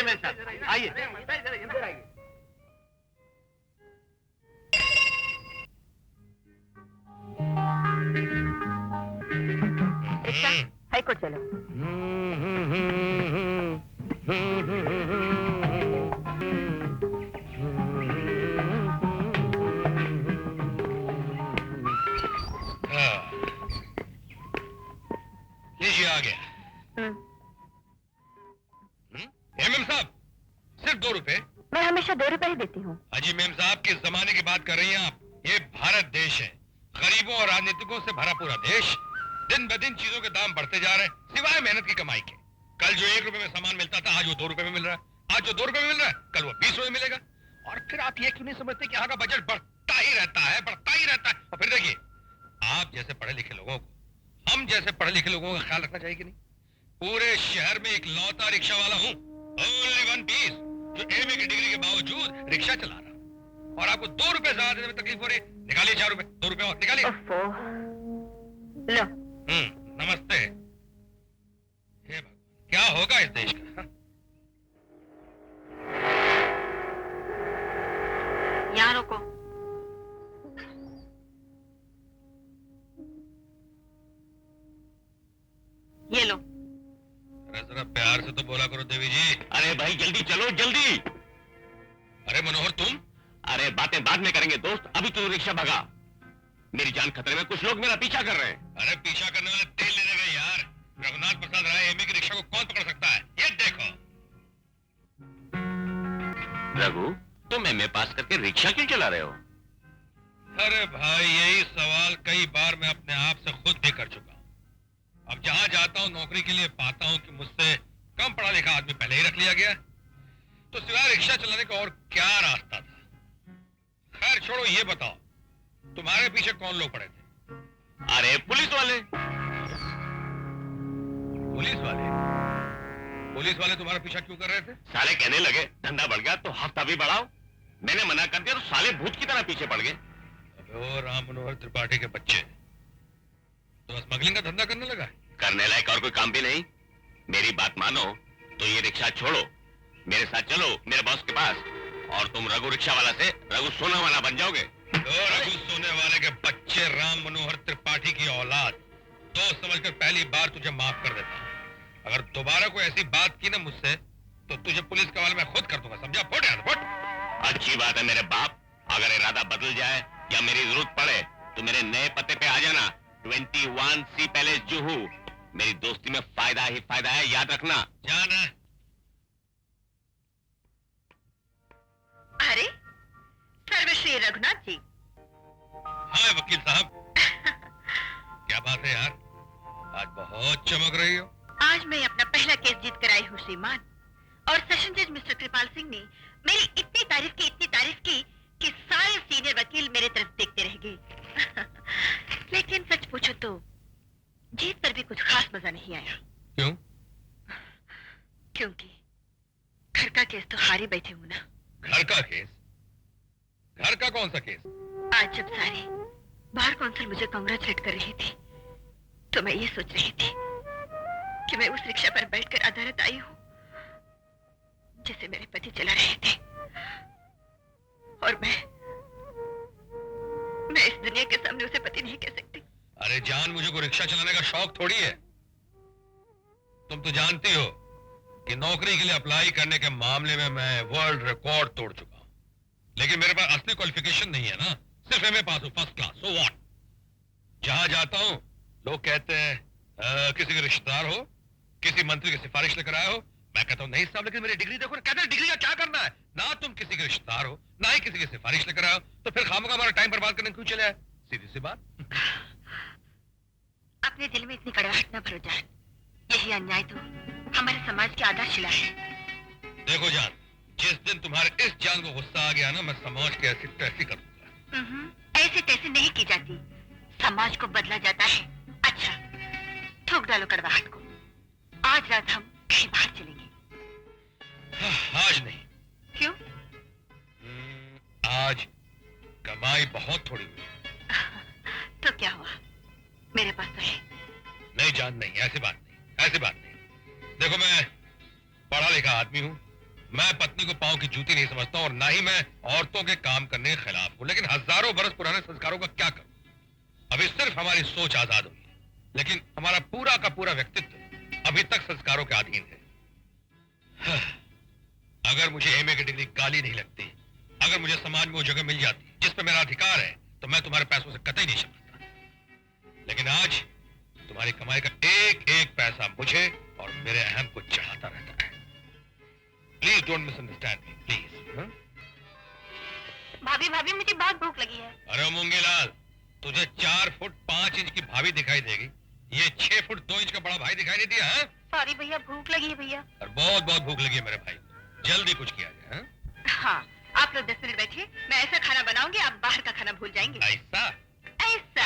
Chairman साहब, आइए। High court चलो। लीजिए आ गया। मेम साहब, सिर्फ 2 रुपए। मैं हमेशा 2 रुपए ही देती हूँ। अजी मेम साहब, किस जमाने की बात कर रही हैं आप? ये भारत देश है, गरीबों और राजनीतिकों से भरा पूरा देश। दिन ब दिन चीजों के दाम बढ़ते जा रहे हैं, सिवाय मेहनत की कमाई के। कल जो 1 रुपए में सामान मिलता था, आज वो 2 रुपए में मिल रहा है। आज जो 2 रुपए में मिल रहा है, कल वो 20 रुपए में मिलेगा। और फिर आप ये क्यों नहीं समझते कि यहाँ का बजट बढ़ता ही रहता है, बढ़ता ही रहता है। और फिर देखिए, आप जैसे पढ़े लिखे लोगों को, हम जैसे पढ़े लिखे लोगों का ख्याल रखना चाहिए कि नहीं? पूरे शहर में एक लौता रिक्शा वाला हूँ, ओनली 1 पीस, जो एमए की डिग्री के बावजूद रिक्शा चला रहा। और आपको 2 रुपए ज्यादा देने में तकलीफ हो रही है। निकालिए 4 रुपए, 2 रुपए और निकालिए। लो। नमस्ते। हे भगवान, क्या होगा इस देश का? यहाँ रोको। ये लो। अरे जरा प्यार से तो बोला करो देवी जी। अरे भाई जल्दी चलो, जल्दी। अरे मनोहर तुम? अरे बातें बाद में करेंगे दोस्त, अभी तू रिक्शा भगा। मेरी जान खतरे में, कुछ लोग मेरा पीछा कर रहे हैं। अरे पीछा करने वाले तेल लेने गए यार। रघुनाथ प्रसाद राय एमए की रिक्शा को कौन पकड़ सकता है? ये देखो। रघु, तुम एमए पास करके रिक्शा क्यों चला रहे हो? अरे भाई, यही सवाल कई बार मैं अपने आप से खुद भी कर चुका हूं। अब जहां जाता हूं नौकरी के लिए, पाता हूं कि मुझसे कम पढ़ा लिखा आदमी पहले ही रख लिया गया, तो सिवाय रिक्शा चलाने का और क्या रास्ता था? खैर छोड़ो, ये बताओ तुम्हारे पीछे कौन लोग पड़े थे? अरे पुलिस वाले। पुलिस वाले? पुलिस वाले तुम्हारा पीछा क्यों कर रहे थे? साले कहने लगे धंधा बढ़ गया तो हफ्ता भी बढ़ाओ। मैंने मना कर दिया तो साले भूत की तरह पीछे पड़ गए। ओ राम मनोहर त्रिपाठी के बच्चे, तो स्मगलिंग का धंधा करने लगा है? करने लायक और कोई काम भी नहीं। मेरी बात मानो तो ये रिक्शा छोड़ो, मेरे साथ चलो मेरे बॉस के पास, और तुम रघु रिक्शा वाला से रघु सोना वाला बन जाओगे। तो रघु सोने वाले के बच्चे, राम मनोहर त्रिपाठी की औलाद, दोस्त समझकर पहली बार तुझे माफ कर देता हूँ। अगर दोबारा कोई ऐसी बात की ना मुझसे, तो तुझे पुलिस के हवाले में खुद कर दूंगा, समझा? फुट यार फुट। अच्छी बात है मेरे बाप, अगर इरादा बदल जाए या मेरी जरूरत पड़े तो मेरे नए पते पे आ जाना, 21C पैलेस जुहू। मेरी दोस्ती में फायदा ही फायदा है, याद रखना। जाना। अरे सर्वश्री रघुनाथ जी। हाँ वकील साहब। क्या बात है यार, आज बहुत चमक रही हो। आज मैं अपना पहला केस जीत कर आई हूँ श्रीमान, और सेशन जज मिस्टर कृपाल सिंह ने मेरी इतनी तारीफ की कि सारे सीनियर वकील मेरे तरफ देखते रह गए। लेकिन सच पूछो तो जीत पर भी कुछ खास मजा नहीं आया। क्यों? क्योंकि घर का केस तो हारी बैठे हूँ ना। घर का केस? घर का कौन सा केस? आज जब सारी बार कौंसिल मुझे कांग्रेचुलेट कर रही थी, तो मैं ये सोच रही थी कि मैं उस रिक्शा पर बैठकर अदालत आई हूँ जिसे मेरे पति चला रहे थे, और मैं इस दुनिया के सामने उसे पति नहीं कह सकती। अरे जान, मुझे को रिक्शा चलाने का शौक थोड़ी है। तुम तो जानती हो कि नौकरी के लिए अप्लाई करने के मामले में मैं वर्ल्ड रिकॉर्ड तोड़ चुका हूं। लेकिन मेरे पास असली क्वालिफिकेशन नहीं है ना, सिर्फ एमए पास हूं, फर्स्ट क्लास। So what? जहां जाता हूं लोग कहते हैं किसी के रिश्तेदार हो, किसी मंत्री की सिफारिश लेकर आए हो। मैं कहता हूं नहीं साहब, लेकिन मेरी डिग्री देखो। कहते हैं डिग्री का क्या करना है? ना तुम किसी के रिश्तेदार हो, ना ही किसी की सिफारिश लेकर आए हो, तो फिर खामखा हमारा टाइम बर्बाद करने क्यों चले आए? सीधी सी बात। अपने दिल में इतनी कड़वाहट न भरो जान, यही अन्याय तो हमारे समाज की आधारशिला है। देखो जान, जिस दिन तुम्हारे इस जान को गुस्सा आ गया ना, मैं समाज की ऐसी तैसी कर दूंगा। ऐसी तैसी नहीं की जाती, समाज को बदला जाता है। अच्छा, थूक डालो कड़वाहट को। आज रात हम कहीं बाहर चलेंगे। आज नहीं। क्यों? आज कमाई बहुत थोड़ी हुई। तो क्या हुआ, मेरे पास तो है। नहीं जान, नहीं, ऐसी बात नहीं, ऐसी बात नहीं। देखो मैं पढ़ा लिखा आदमी हूँ, मैं पत्नी को पांव की जूती नहीं समझता और ना ही मैं औरतों के काम करने के खिलाफ हूं, लेकिन हजारों बरस पुराने संस्कारों का क्या करूं? अभी सिर्फ हमारी सोच आजाद हुई है, लेकिन हमारा पूरा का पूरा व्यक्तित्व अभी तक संस्कारों के अधीन है। अगर मुझे एमए की डिग्री गाली नहीं लगती, अगर मुझे समाज में वो जगह मिल जाती जिस पर मेरा अधिकार है, तो मैं तुम्हारे पैसों से कतई नहीं समझता। लेकिन आज तुम्हारी कमाई का एक एक पैसा मुझे और मेरे अहम को चढ़ाता रहता है। Please don't misunderstand me, please. भाभी भाभी मुझे बहुत भूख लगी है। अरे मूंगेलाल, तुझे 4 फुट 5 इंच की भाभी दिखाई देगी, ये 6 फुट 2 इंच का बड़ा भाई दिखाई नहीं दिया है? सॉरी भैया, भूख लगी है भैया। और बहुत बहुत भूख लगी है मेरे भाई, जल्दी कुछ किया जाए। हाँ, आप लोग 10 मिनट बैठिए, मैं ऐसा खाना बनाऊंगी आप बाहर का खाना भूल जाएंगे। ऐसा? ऐसा।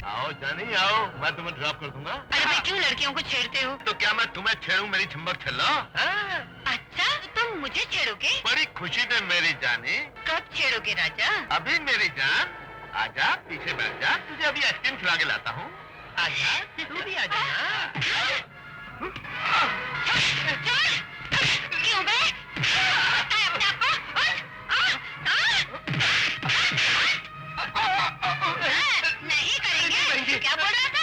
आओ जानी आओ, मैं तुम्हें ड्रॉप कर दूंगा। अरे भाई क्यों लड़कियों को छेड़ते हो? तो क्या मैं तुम्हें छेड़ूं मेरी चंबक छल्ला? अच्छा, तुम मुझे छेड़ोगे? बड़ी खुशी में मेरी जानी। कब छेड़ोगे राजा? अभी मेरी जान, आजा पीछे बैठ जा, तुझे अभी आइसक्रीम खिला के लाता हूँ। आजा, तू भी आजा ना। क्यों बे? अपने आप को? नहीं करेंगे? क्या बोल रहा था?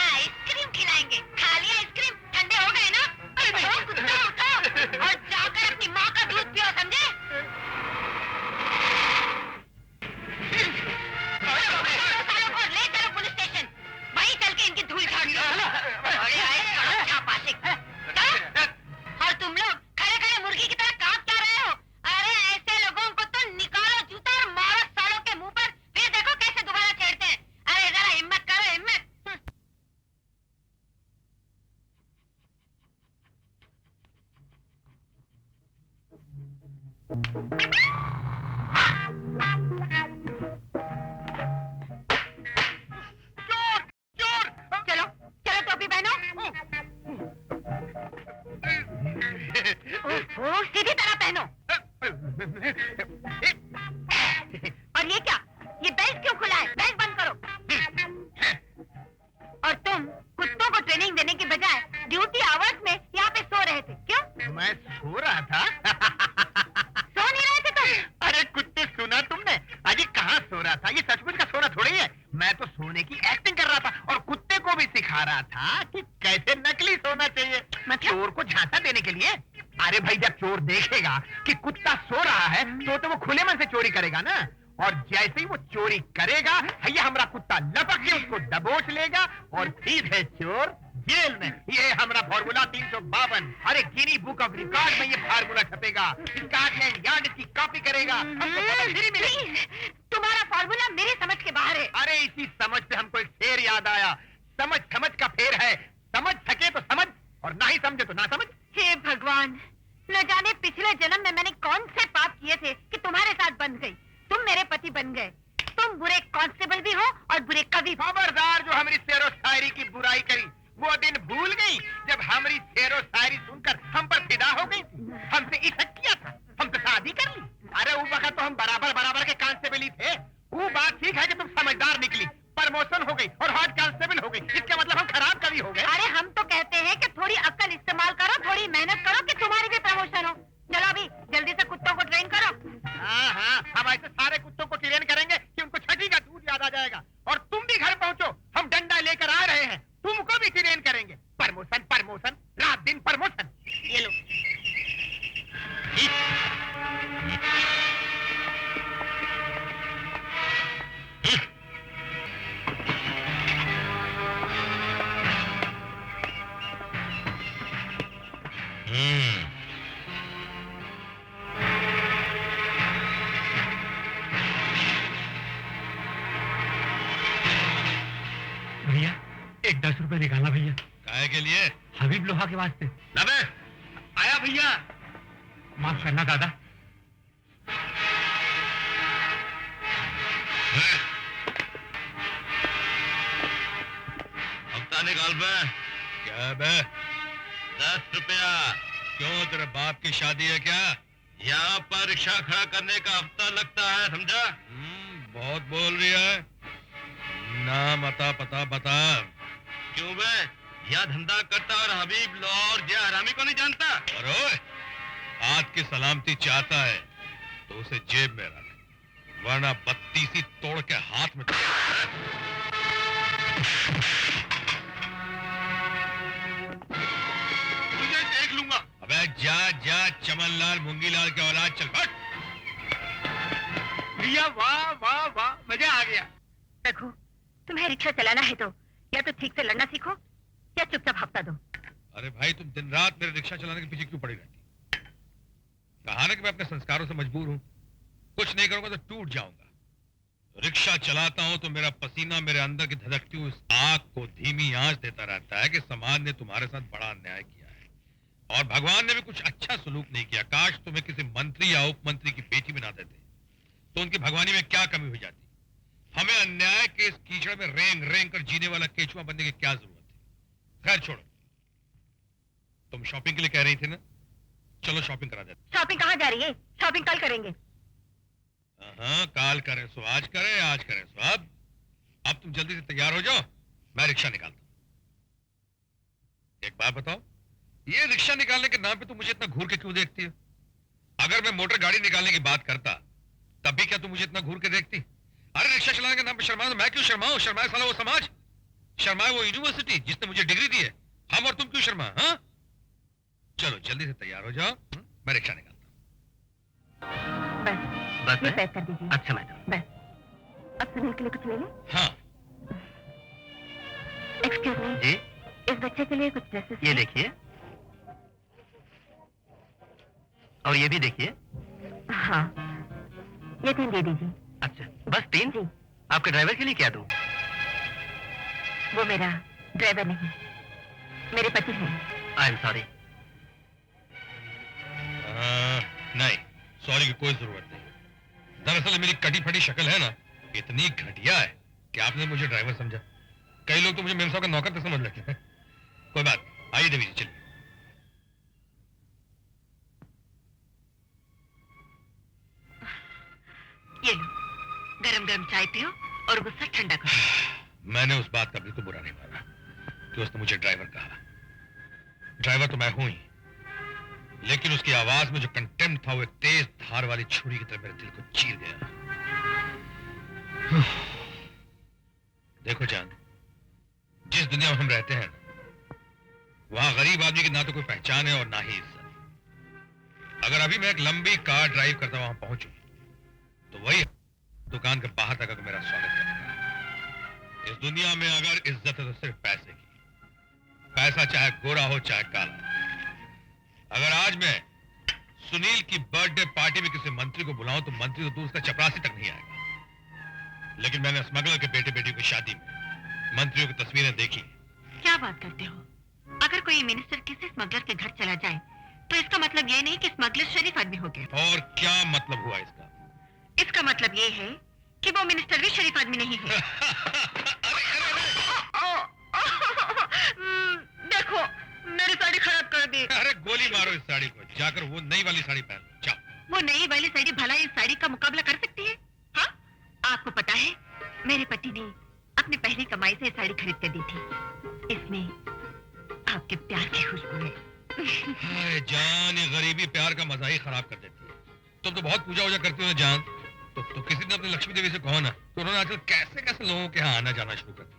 आइसक्रीम खिलाएंगे। खाली आइसक्रीम ठंडे हो गए ना? उठो कुत्ता उठो और जाकर अपनी माँ का दूध पियो, समझे? सालों को ले चलो पुलिस स्टेशन, वहीं चल के इनकी धूल झाड़ दो। अरे आए छापाशिक। और तुम लोग खड़े खड़े मुर्गी की तरह कांप क्या रहे हो? अरे ऐसे लोगों को तो निकालो जूता और मारो सालों के मुंह पर, फिर देखो कैसे दोबारा छेड़ते हैं। अरे जरा हिम्मत करो, हिम्मत। चलो चलो टोपी पहनो। ओह, सीधी तरह पहनो। और ये क्या? ये बेल्ट क्यों खुला है? बेल्ट बंद करो। और तुम कुत्तों को ट्रेनिंग देने की बजाय ड्यूटी आवर्स में यहाँ पे सो रहे थे, क्यों? मैं सो रहा था। सो नहीं रहे थे तुम? अरे कुत्ते, सुना तुमने? अजी कहाँ सो रहा था? ये सचमुच का सोना थोड़ी है। मैं तो सोने की एक्टिंग कर रहा था और कुत्ते को भी सिखा रहा था कि कैसे नकली सोना चाहिए, चोर को झांसा देने के लिए। अरे भाई, जब चोर देखेगा कि कुत्ता सो रहा है तो वो खुले मन से चोरी करेगा ना। और जैसे ही वो चोरी करेगा, भैया हमारा कुत्ता लपक के उसको दबोच लेगा और सीधे चोर जेल में। ये हमारा फॉर्मूला 352। अरे गिनी बुक ऑफ रिकॉर्ड में ये फार्मूला छपेगा। स्कॉटलैंड यार्ड इसकी कॉपी करेगा। हमको पता नहीं मिलेगी। तुम्हारा फॉर्मूला मेरी समझ के बाहर है। अरे इसी समझ पे हमको एक शेर याद आया। समझ समझ का फेर है, समझ सके तो समझ और ना ही समझे तो ना समझ। हे भगवान, न जाने पिछले जन्म में मैंने कौन से पाप किए थे कि तुम्हारे साथ बंध गई। तुम मेरे पति बन गए। तुम बुरे कांस्टेबल भी हो और बुरे कवि। खबरदार, जो हमारी शेरो शायरी की बुराई करी वो दिन भूल गई जब हमारी शेरो शायरी सुनकर हम पर फिदा हो गई थी। हमसे इशक किया था, हम तो शादी कर ली। अरे उस वक्त तो हम बराबर बराबर के कांस्टेबल ही थे। वो बात ठीक है कि तुम समझदार निकली, प्रमोशन हो गई और हॉट कांस्टेबल हो गई। इसका मतलब हम खराब कवि हो गए। अरे हम तो कहते हैं कि थोड़ी अक्ल इस्तेमाल करो, थोड़ी मेहनत करो कि तुम्हारी भी प्रमोशन हो। चलो अभी जल्दी से कुत्तों को ट्रेन करो। हाँ, हम ऐसे सारे कुत्तों को ट्रेन करेंगे कि उनको छठी का दूध याद आ जाएगा। और तुम भी घर पहुंचो, हम डंडा लेकर आ रहे हैं, तुमको भी ट्रेन करेंगे। प्रमोशन प्रमोशन, रात दिन प्रमोशन। ये लो। भैया एक 10 रुपए निकालना भैया। काहे के लिए? हबीब लोहा के वास्ते। लबे आया भैया। माफ करना दादा। हफ्ता निकाल बे। क्या बे? 10 रुपया। क्यों, तेरे बाप की शादी है क्या? यहाँ पर रिक्शा खड़ा करने का हफ्ता लगता है, समझा? बहुत बोल रही है। नाम अता पता बता। क्यों बे, यह धंधा करता और हबीब लौर जे हरामी को नहीं जानता? अरे आज की सलामती चाहता है तो उसे जेब में रख, वरना बत्तीसी तोड़ के हाथ में तुझे देख लूंगा। अबे जा जा चमनलाल मूंगीलाल के औलाद, चल हट। भैया वाह वाह वाह, मजा आ गया। रघु, तुम्हें रिक्शा चलाना है तो या तो ठीक से लड़ना सीखो या चुपचाप हफ्ता दो। अरे भाई तुम दिन रात मेरे रिक्शा चलाने के पीछे क्यों पड़ी रहती? कहा ना कि मैं अपने संस्कारों से मजबूर हूं, कुछ नहीं करूंगा तो टूट जाऊंगा। रिक्शा चलाता हूं तो मेरा पसीना मेरे अंदर की धधकती हुई उस आग को धीमी आंच देता रहता है कि समाज ने तुम्हारे साथ बड़ा अन्याय किया है और भगवान ने भी कुछ अच्छा सलूक नहीं किया। काश तुम्हें किसी मंत्री या उप मंत्री की बेटी बना देते तो उनकी भगवानी में क्या कमी हो जाती। हमें अन्याय के इस कीचड़ में रेंग रेंग कर जीने वाला केचुआ बनने की क्या जरूरत है। खैर छोड़ो, तुम शॉपिंग के लिए कह रही थी ना, चलो शॉपिंग करा देते। शॉपिंग कहाँ जा रही है? शॉपिंग कल करेंगे। हाँ, काल करें सो आज करें, आज करें सो अब तुम जल्दी से तैयार हो जाओ, मैं रिक्शा निकालता हूं। एक बात बताओ, ये रिक्शा निकालने के नाम पे तुम मुझे इतना घूर के क्यों देखती हो? अगर मैं मोटर गाड़ी निकालने की बात करता तब भी क्या तुम मुझे इतना घूर के देखती? अरे रिक्शा चलाने के नाम पे शर्मा, मैं क्यों शर्माऊं? शर्माए साला वो समाज, शर्माए वो यूनिवर्सिटी जिसने मुझे डिग्री दी है। हम और तुम क्यों शर्मा? हाँ चलो जल्दी से तैयार हो जाओ, मैं रिक्शा निकालता हूं। बस ये पैक कर दीजिए। अच्छा मैडम। बस अब सुनील के लिए कुछ ले लें? हाँ एक्सक्यूज मी जी, इस बच्चे के लिए कुछ ड्रेसेस। ये देखिए और ये भी देखिए। हाँ ये 3 दे दीजिए। अच्छा, बस 3? जी। आपके ड्राइवर के लिए क्या दूं? वो मेरा ड्राइवर नहीं, मेरे पति हैं। I am sorry. नहीं, सॉरी की कोई जरूरत नहीं। दरअसल मेरी कटी फटी शक्ल है ना, इतनी घटिया है कि आपने मुझे ड्राइवर समझा। कई लोग तो मुझे मेम साहब का नौकर तक समझ लगे हैं। कोई बात, आइए देवी जी चलिए। ये लो, गरम गरम चाय पियो और गुस्सा ठंडा करो। मैंने उस बात का बिल्कुल बुरा नहीं माना कि उसने मुझे ड्राइवर कहा। ड्राइवर तो मैं हूं ही, लेकिन उसकी आवाज में जो कंटेम्प्ट था वो एक तेज धार वाली छुरी की तरह मेरे दिल को चीर गया। देखो जान, जिस दुनिया में हम रहते हैं वहां गरीब आदमी की ना तो कोई पहचान है और ना ही इज्जत। अगर अभी मैं एक लंबी कार ड्राइव करता वहां पहुंचू तो वही दुकान के बाहर तक आकर मेरा स्वागत करेगा। इस दुनिया में अगर इज्जत है तो सिर्फ पैसे की, पैसा चाहे गोरा हो चाहे काला। अगर आज मैं सुनील की बर्थडे पार्टी में किसी मंत्री को बुलाऊं तो मंत्री तो दूर उसका चपरासी तक नहीं आएगा, लेकिन मैंने स्मगलर के बेटे बेटी की शादी में मंत्रियों की तस्वीरें देखी। क्या बात करते हो? अगर कोई मिनिस्टर किसी स्मगलर के घर चला जाए तो इसका मतलब ये नहीं कि स्मगलर शरीफ आदमी हो गया। और क्या मतलब हुआ इसका? इसका मतलब ये है कि वो मिनिस्टर भी शरीफ आदमी नहीं है। देखो मेरी साड़ी खराब कर दी। अरे गोली मारो इस साड़ी को, जाकर वो नई वाली साड़ी पहन लो, जाओ। वो नई वाली साड़ी भला इस साड़ी का मुकाबला कर सकती है? हाँ? आपको पता है मेरे पति ने अपनी पहली कमाई से ये साड़ी खरीद कर दी थी। इसमें आपके प्यार की खुशबू है। हाय जान, ये गरीबी प्यार का मजा ही खराब कर देती है। तुम तो बहुत पूजा वूजा करती हो ना जान, तो किसी ने अपनी लक्ष्मी देवी से कहो ना, तो उन्होंने आजकल कैसे कैसे लोगों के यहाँ आना जाना शुरू कर दिया।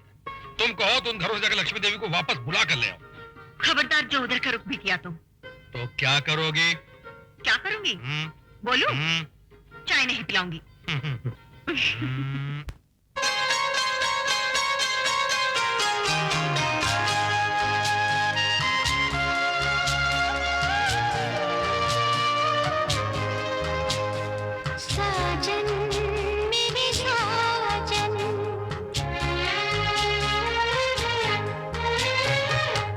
तुम कहो तो उन घरों से जाकर लक्ष्मी देवी को वापस बुला कर ले आओ। खबरदार जो उधर का रुख भी किया तुम। तो क्या करोगी? क्या करूंगी? बोलो। चाय नहीं पिलाऊंगी। साजन मेरे साजन,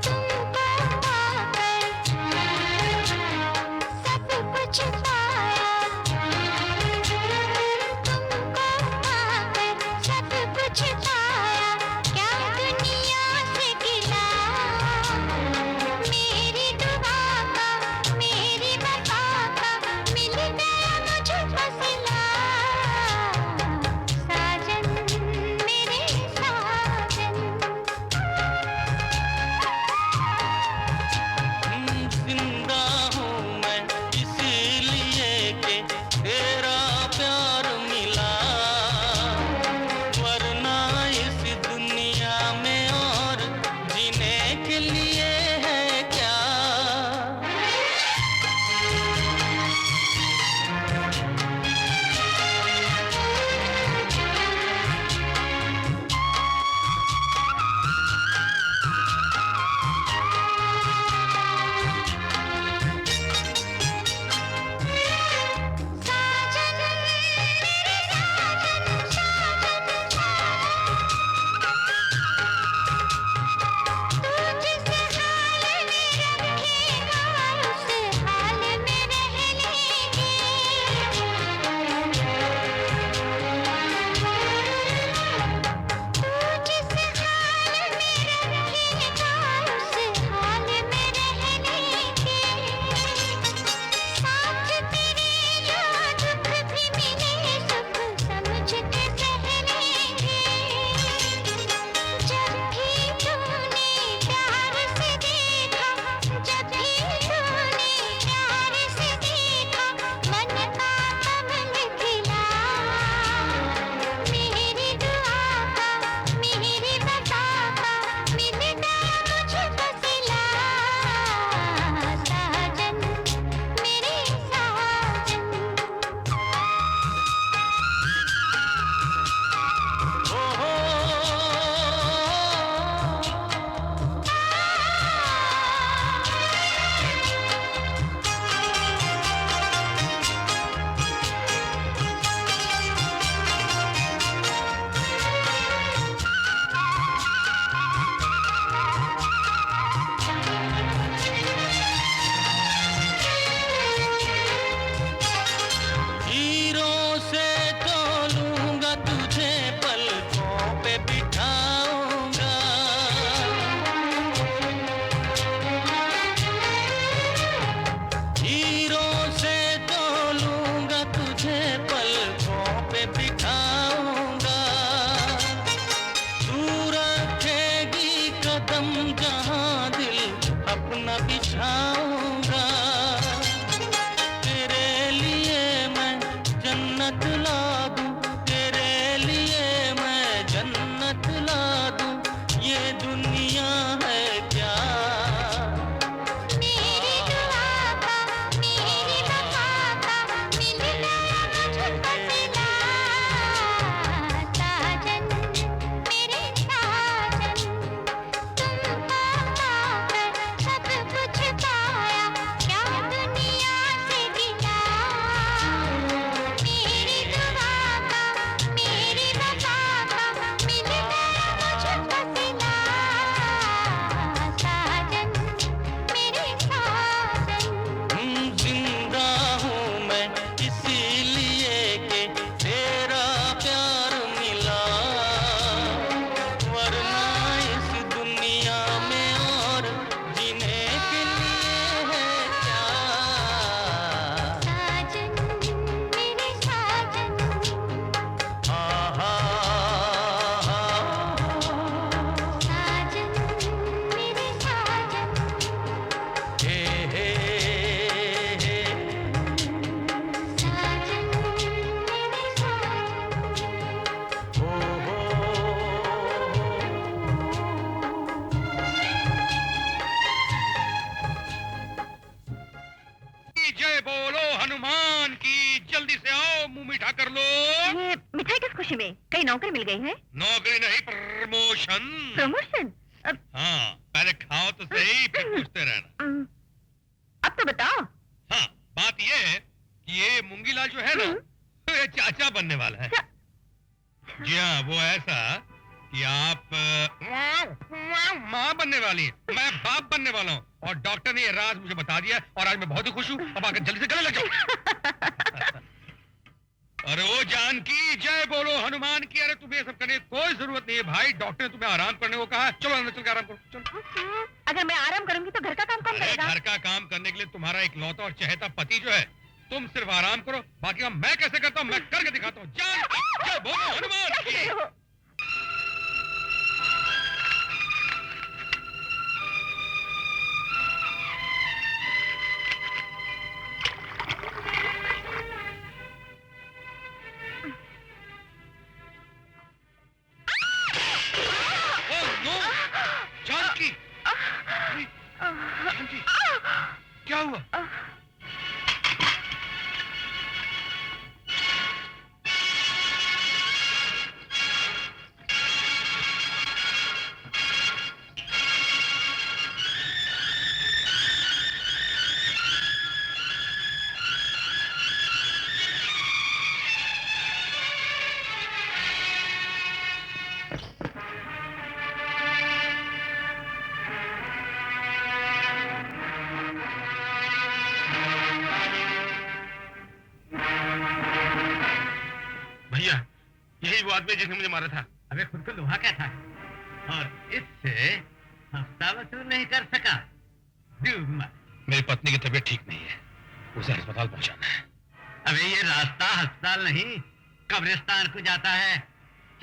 तुमको पाकर सब कुछ पाया, तुमको पाकर न बिछाऊंगा, तेरे लिए मैं जन्नत ला दूं, तेरे लिए मैं जन्नत ला दूं, ये दुनिया है क्या? मेरी दुआ का, मेरी वफा का मिल गया मुझको सिला। साजन मेरे साजन, तुमको पाकर सब कुछ पाया, क्या दुनिया से गिला। मेरी दुआ का, मेरी वफा का मिल गया मुझको सिला। साजन मेरे साजन, जिंदा हूँ मैं इसीलिए कि तेरा प्यार मिला, वरना इस दुनिया में और जीने के लिए है क्या? साजन मेरे साजन, आहा, साजन मेरे साजन, हे हे हे। साजन मेरे साजन। हो जय बोलो हनुमान की। जल्दी से आओ, मुंह मीठा कर लो। ये मिठाई किस खुशी में? कहीं नौकरी मिल गई है? नौकरी नहीं, प्रमोशन। प्रमोशन? अब हाँ, पहले खाओ तो सही, फिर पूछते रहना। अब तो बताओ। हाँ, बात ये है कि ये मूंगीलाल जो है ना, ये चाचा बनने वाला है। जी हाँ, वो ऐसा कि आप माँ बनने वाली हैं, मैं बाप बनने वाला हूँ, और डॉक्टर ने ये राज मुझे बता दिया, और आज मैं बहुत ही खुश हूँ। अब आकर जल्दी से गले लग जाओ। अरे ओ जानकी, जय बोलो हनुमान की। अरे तुम्हें ये सब करने की कोई जरूरत नहीं है भाई, डॉक्टर ने तुम्हें आराम करने को कहा है। चलो अंदर चल के आराम करो, चलो। अगर मैं आराम करूंगी तो घर का काम कौन अरे करेगा? घर का काम करने के लिए तुम्हारा एक लौता और चहेता पति जो है, तुम सिर्फ आराम करो, बाकी काम मैं कैसे करता हूँ मैं करके दिखाता हूँ। जय बोलो हनुमान की। ओह नो, जानकी, अरे, जानकी, क्या हुआ? भैया, यही वो आदमी जिसने मुझे मारा था। अबे खुद को लोहा क्या था, और इससे हफ्ता वसूल नहीं कर सका। मेरी पत्नी की तबीयत ठीक नहीं है, उसे अस्पताल पहुंचाना है। अबे ये रास्ता अस्पताल नहीं, कब्रिस्तान को जाता है।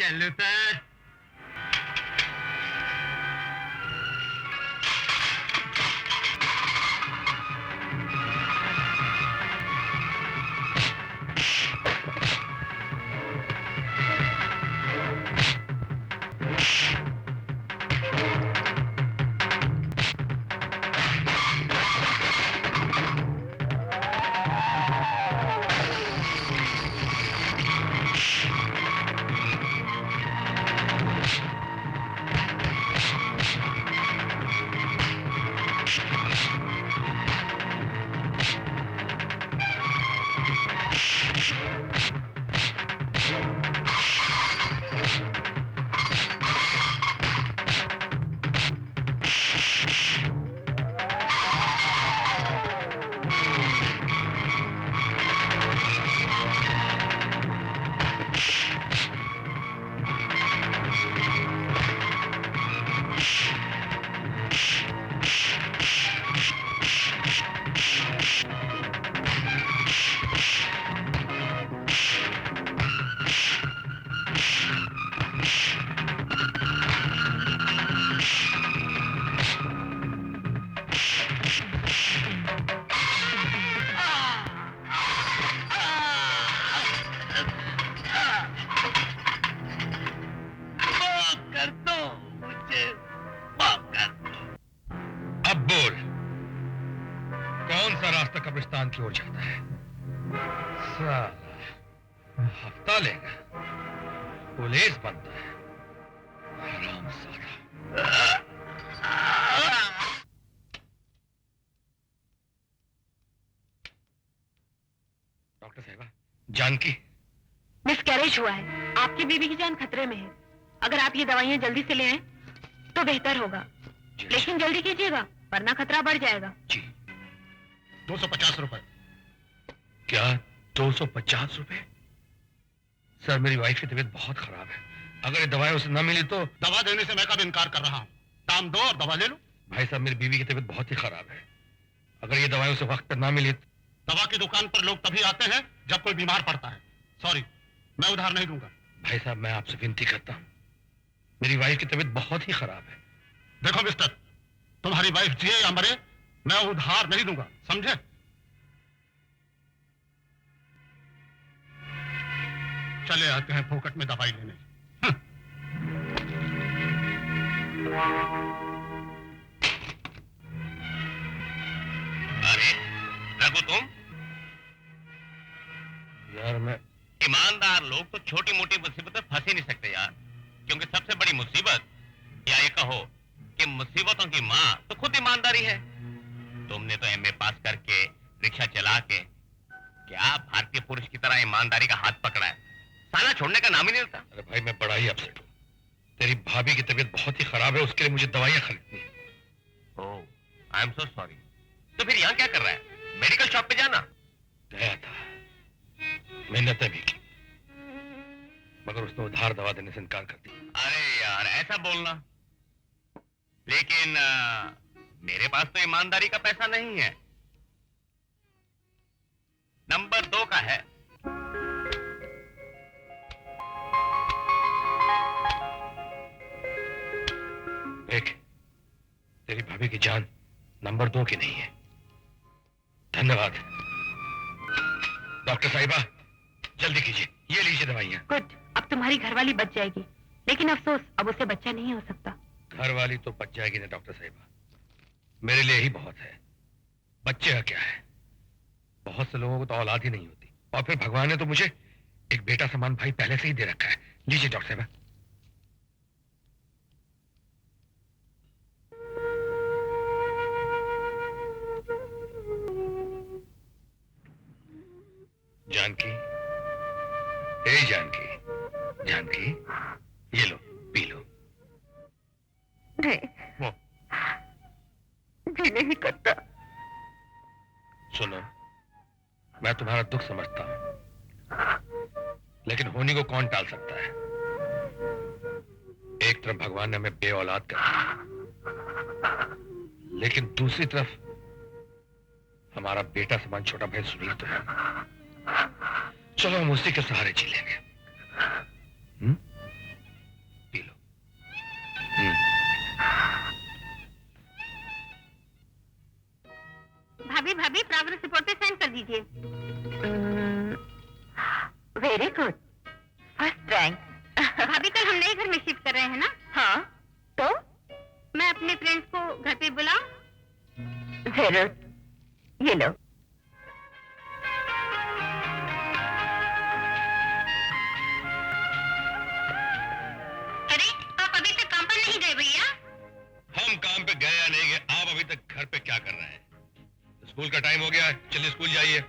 चल उतर। कर दो मुझे, माफ कर दो। अब बोल, कौन सा रास्ता कब्रिस्तान की ओर जाता है? साला हफ्ता लेगा, पुलिस बनता है, हरामजादा। डॉक्टर साहिबा, जानकी मिसकैरेज हुआ है। आपकी बीवी की जान खतरे में है। अगर आप ये दवाइयाँ जल्दी से ले आए तो बेहतर होगा, लेकिन जल्दी कीजिएगा वरना खतरा बढ़ जाएगा। जी। 250 रुपए। क्या 250 रुपए? सर, मेरी वाइफ की तबीयत बहुत खराब है, अगर ये दवाएं उसे न मिली तो। दवा देने से मैं कब इनकार कर रहा हूँ? दाम दो और दवा ले लो। भाई साहब, मेरी बीवी की तबीयत बहुत ही खराब है, अगर ये दवाएं उसे वक्त पर ना मिली। दवा की दुकान पर लोग तभी आते हैं जब कोई बीमार पड़ता है। सॉरी, मैं उधार नहीं दूंगा। भाई साहब, मैं आपसे विनती करता हूँ, मेरी वाइफ की तबीयत बहुत ही खराब है। देखो मिस्टर, तुम्हारी वाइफ जिए या मरे, मैं उधार नहीं दूंगा, समझे? चले आते हैं फोकट में दवाई लेने। अरे रघु, तुम? यार मैं ईमानदार लोग तो छोटी मोटी मुसीबत में फंस ही नहीं सकते यार, क्योंकि सबसे बड़ी मुसीबत, या ये कहो कि मुसीबतों की माँ तो खुद ईमानदारी है। तुमने तो एमए पास करके, रिक्शा चला के, क्या भारतीय पुरुष की तरह ईमानदारी का हाथ पकड़ा है, साला छोड़ने का नाम ही नहीं लेता। अरे भाई, मैं बड़ा ही अपसेट हूँ, तेरी भाभी की तबीयत बहुत ही खराब है, उसके लिए मुझे दवाइयाँ खरीदनी है। ओह, आई एम सो सॉरी। तो फिर यहाँ क्या कर रहा है? मेडिकल शॉप पे जाना। गया था, मेहनतें भी की, मगर उसने उधार दवा देने से इनकार कर दिया। अरे यार, ऐसा बोलना। लेकिन मेरे पास तो ईमानदारी का पैसा नहीं है। नंबर 2 का है। देख, तेरी भाभी की जान नंबर 2 की नहीं है। धन्यवाद। डॉक्टर साहिबा, जल्दी कीजिए, ये लीजिए दवाइयाँ। गुड, अब तुम्हारी घरवाली बच जाएगी, लेकिन अफसोस अब उसे बच्चा नहीं हो सकता। घर वाली तो बच जाएगी ना डॉक्टर साहिबा, मेरे लिए ही बहुत है, बच्चे का क्या है। बहुत से लोगों को तो औलाद ही नहीं होती, और फिर भगवान ने तो मुझे एक बेटा समान भाई पहले से ही दे रखा है। लीजिए डॉक्टर साहिबा। जानकी, ए जानकी, जानकी, ये लो, पी लो। नहीं, जी नहीं करता। सुनो, मैं तुम्हारा दुख समझता हूं, लेकिन होने को कौन टाल सकता है। एक तरफ भगवान ने हमें बेऔलाद कर दिया, लेकिन दूसरी तरफ हमारा बेटा समान छोटा भाई सुनील तो है। चलो हम उसी के सहारे जी लेंगे। P low. भाभी भाभी, प्रोग्रेस रिपोर्ट पे साइन कर दीजिए। Very good, first rank. भाभी, कल हम नए घर में शिफ्ट कर रहे हैं ना? हाँ, तो मैं अपने फ्रेंड्स को घर पे बुलाऊं? जरूर, ये लो। अरे, आप अभी तक काम पर नहीं गए भैया? हम काम पे गए या नहीं गए, आप अभी तक घर पे क्या कर रहे हैं? स्कूल का टाइम हो गया है, चलिए स्कूल जाइए।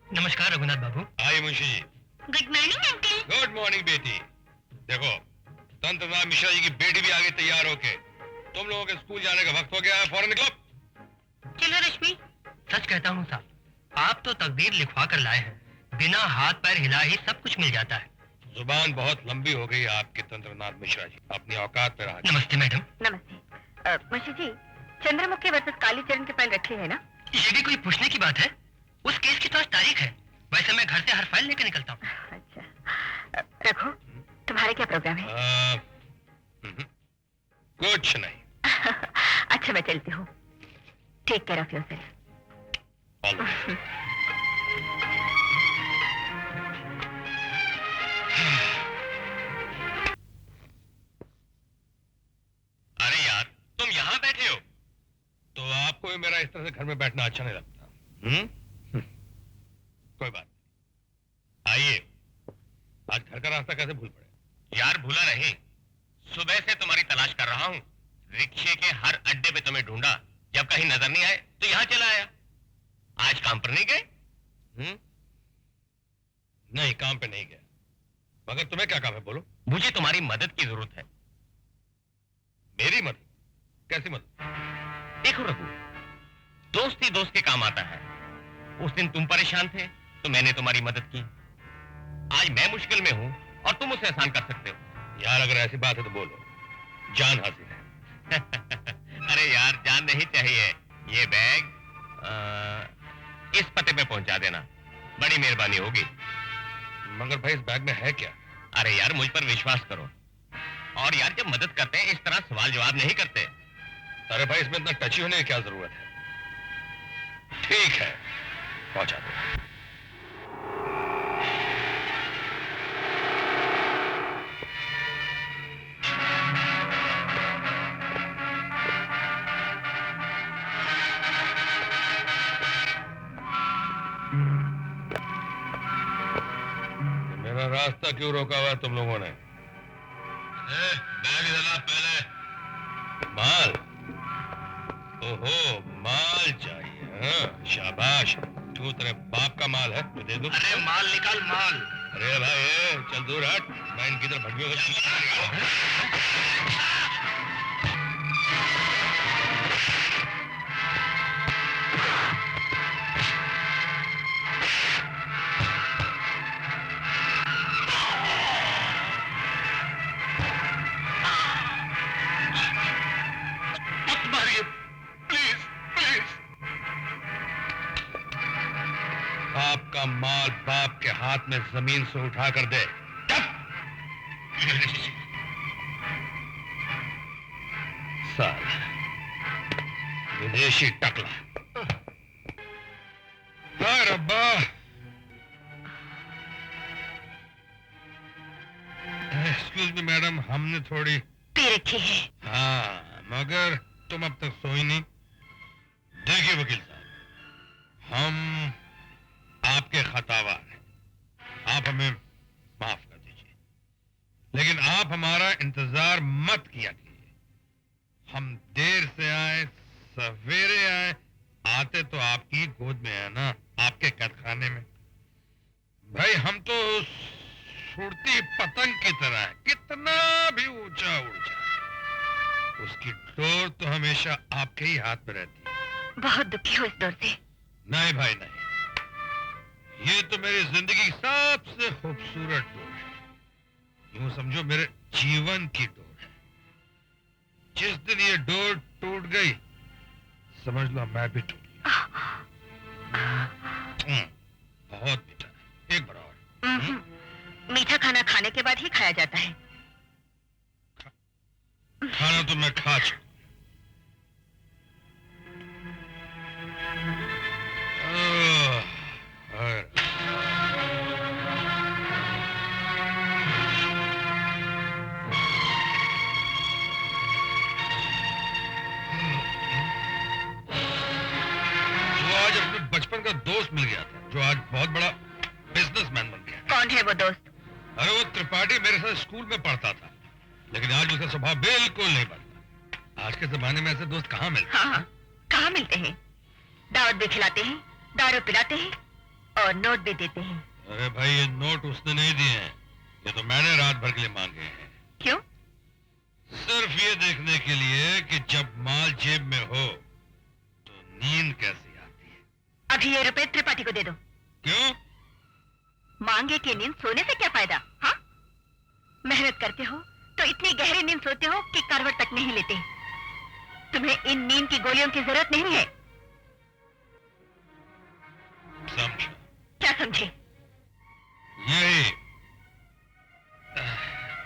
नमस्कार रघुनाथ बाबू। आइए Munshi ji. Good morning uncle. Good morning बेटी। देखो, तंत्रनाथ मिश्रा जी की बेटी भी आगे तैयार होके, तुम लोगों के स्कूल जाने का वक्त हो गया है, फौरन निकलो। चलो रश्मि। सच कहता हूँ साहब, आप तो तकदीर लिखवा कर लाए हैं, बिना हाथ पैर हिला ही सब कुछ मिल जाता है। जुबान बहुत लंबी हो गई है आपकी तंत्रनाथ मिश्रा जी, अपनी औकात पे रहा। नमस्ते मैडम। नमस्ते। मुंशी जी, चंद्रमुखी वर्सेस कालीचरण के फाइल रखी है ना? ये भी कोई पूछने की बात है? उस केस की तो आज तारीख है। वैसे मैं घर से हर फाइल लेकर निकलता हूँ। अच्छा, रघु, तुम्हारे क्या प्रोग्राम है? कुछ नहीं। अच्छा, मैं चलती हूँ। Take care of yourself. अरे यार, तुम यहाँ बैठे हो तो आपको भी मेरा इस तरह से घर में बैठना अच्छा नहीं लगता। कोई बात नहीं। आइए, आज घर का रास्ता कैसे भूल पड़े? यार भूला नहीं, सुबह से तुम्हारी तलाश कर रहा हूँ। रिक्शे के हर अड्डे पे तुम्हें ढूंढा, जब कहीं नजर नहीं आए तो यहाँ चला आया। आज काम पर नहीं गए? नहीं, काम पे नहीं गया। मगर तुम्हें क्या काम है, बोलो। मुझे तुम्हारी मदद की जरूरत है। मेरी मदद? कैसी मदद? देखो रघु, दोस्त ही दोस्त के काम आता है। उस दिन तुम परेशान थे तो मैंने तुम्हारी मदद की। आज मैं मुश्किल में हूँ और तुम उसे आसान कर सकते हो। यार अगर ऐसी बात है तो बोलो, जान हाजिर है। अरे यार, जान नहीं चाहिए। ये बैग इस पते पे पहुंचा देना, बड़ी मेहरबानी होगी। मगर भाई इस बैग में है क्या? अरे यार, मुझ पर विश्वास करो। और यार, जब मदद करते हैं इस तरह सवाल जवाब नहीं करते। अरे भाई, इसमें इतना टची होने की क्या जरूरत है? ठीक है, पहुंचा दो। मेरा रास्ता क्यों रोका हुआ है तुम लोगों ने? बैग इधर ला पहले। माल? ओहो, माल चाहिए? हाँ, शाबाश। तू तेरे बाप का माल है, तो दे दो। अरे माल निकाल, माल। अरे भाई, चल दूर हट, मैं इनकी तरफ भटकियों को मत मारिए, प्लीज प्लीज। बाप का माल बाप के हाथ में जमीन से उठा कर दे। साल विदेशी टकला। हाय रब्बा। एक्सक्यूज मी मैडम, हमने थोड़ी पी रखी है। हाँ, मगर तुम अब तक सोई नहीं। देखिए वकील साहब, हम आपके खतावार हैं, आप हमें माफ कर दीजिए, लेकिन आप हमारा इंतजार मत किया कीजिए। हम देर से आए, सवेरे आए, आते तो आपकी गोद में है ना, आपके कैदखाने में। भाई हम तो उड़ती पतंग की तरह है, कितना भी ऊंचा उड़ जाए, उसकी डोर तो हमेशा आपके ही हाथ में रहती है। बहुत दुखी हो इस दौर से। नहीं भाई नहीं, ये तो मेरी जिंदगी की सबसे खूबसूरत डोर है। यूं समझो मेरे जीवन की डोर है। जिस दिन ये डोर टूट गई, समझ लो मैं भी टूट गया। बहुत मीठा है, एक बार और। मीठा खाना खाने के बाद ही खाया जाता है। खाना तो मैं खा चुका। बचपन का दोस्त मिल गया था, जो आज बहुत बड़ा बिजनेसमैन बन गया। कौन है वो दोस्त? अरे वो त्रिपाठी मेरे साथ स्कूल में पढ़ता था, लेकिन आज उसका स्वभाव बिल्कुल नहीं बदला। आज के जमाने में ऐसे दोस्त कहाँ मिलते हैं? हाँ, कहाँ मिलते हैं? दावत भी खिलाते हैं, दारू पिलाते हैं और नोट भी देते हैं। अरे भाई, ये नोट उसने नहीं दिए हैं, ये तो मैंने रात भर के लिए मांगे हैं। क्यों? सिर्फ ये देखने के लिए कि जब माल जेब में हो तो नींद कैसी आती है। अभी ये रुपए त्रिपाठी को दे दो। क्यों? मांगे की नींद सोने से क्या फायदा? हाँ, मेहनत करते हो तो इतनी गहरी नींद सोते हो कि करवट तक नहीं लेते। तुम्हें इन नींद की गोलियों की जरूरत नहीं है। समझा? क्या समझे? यही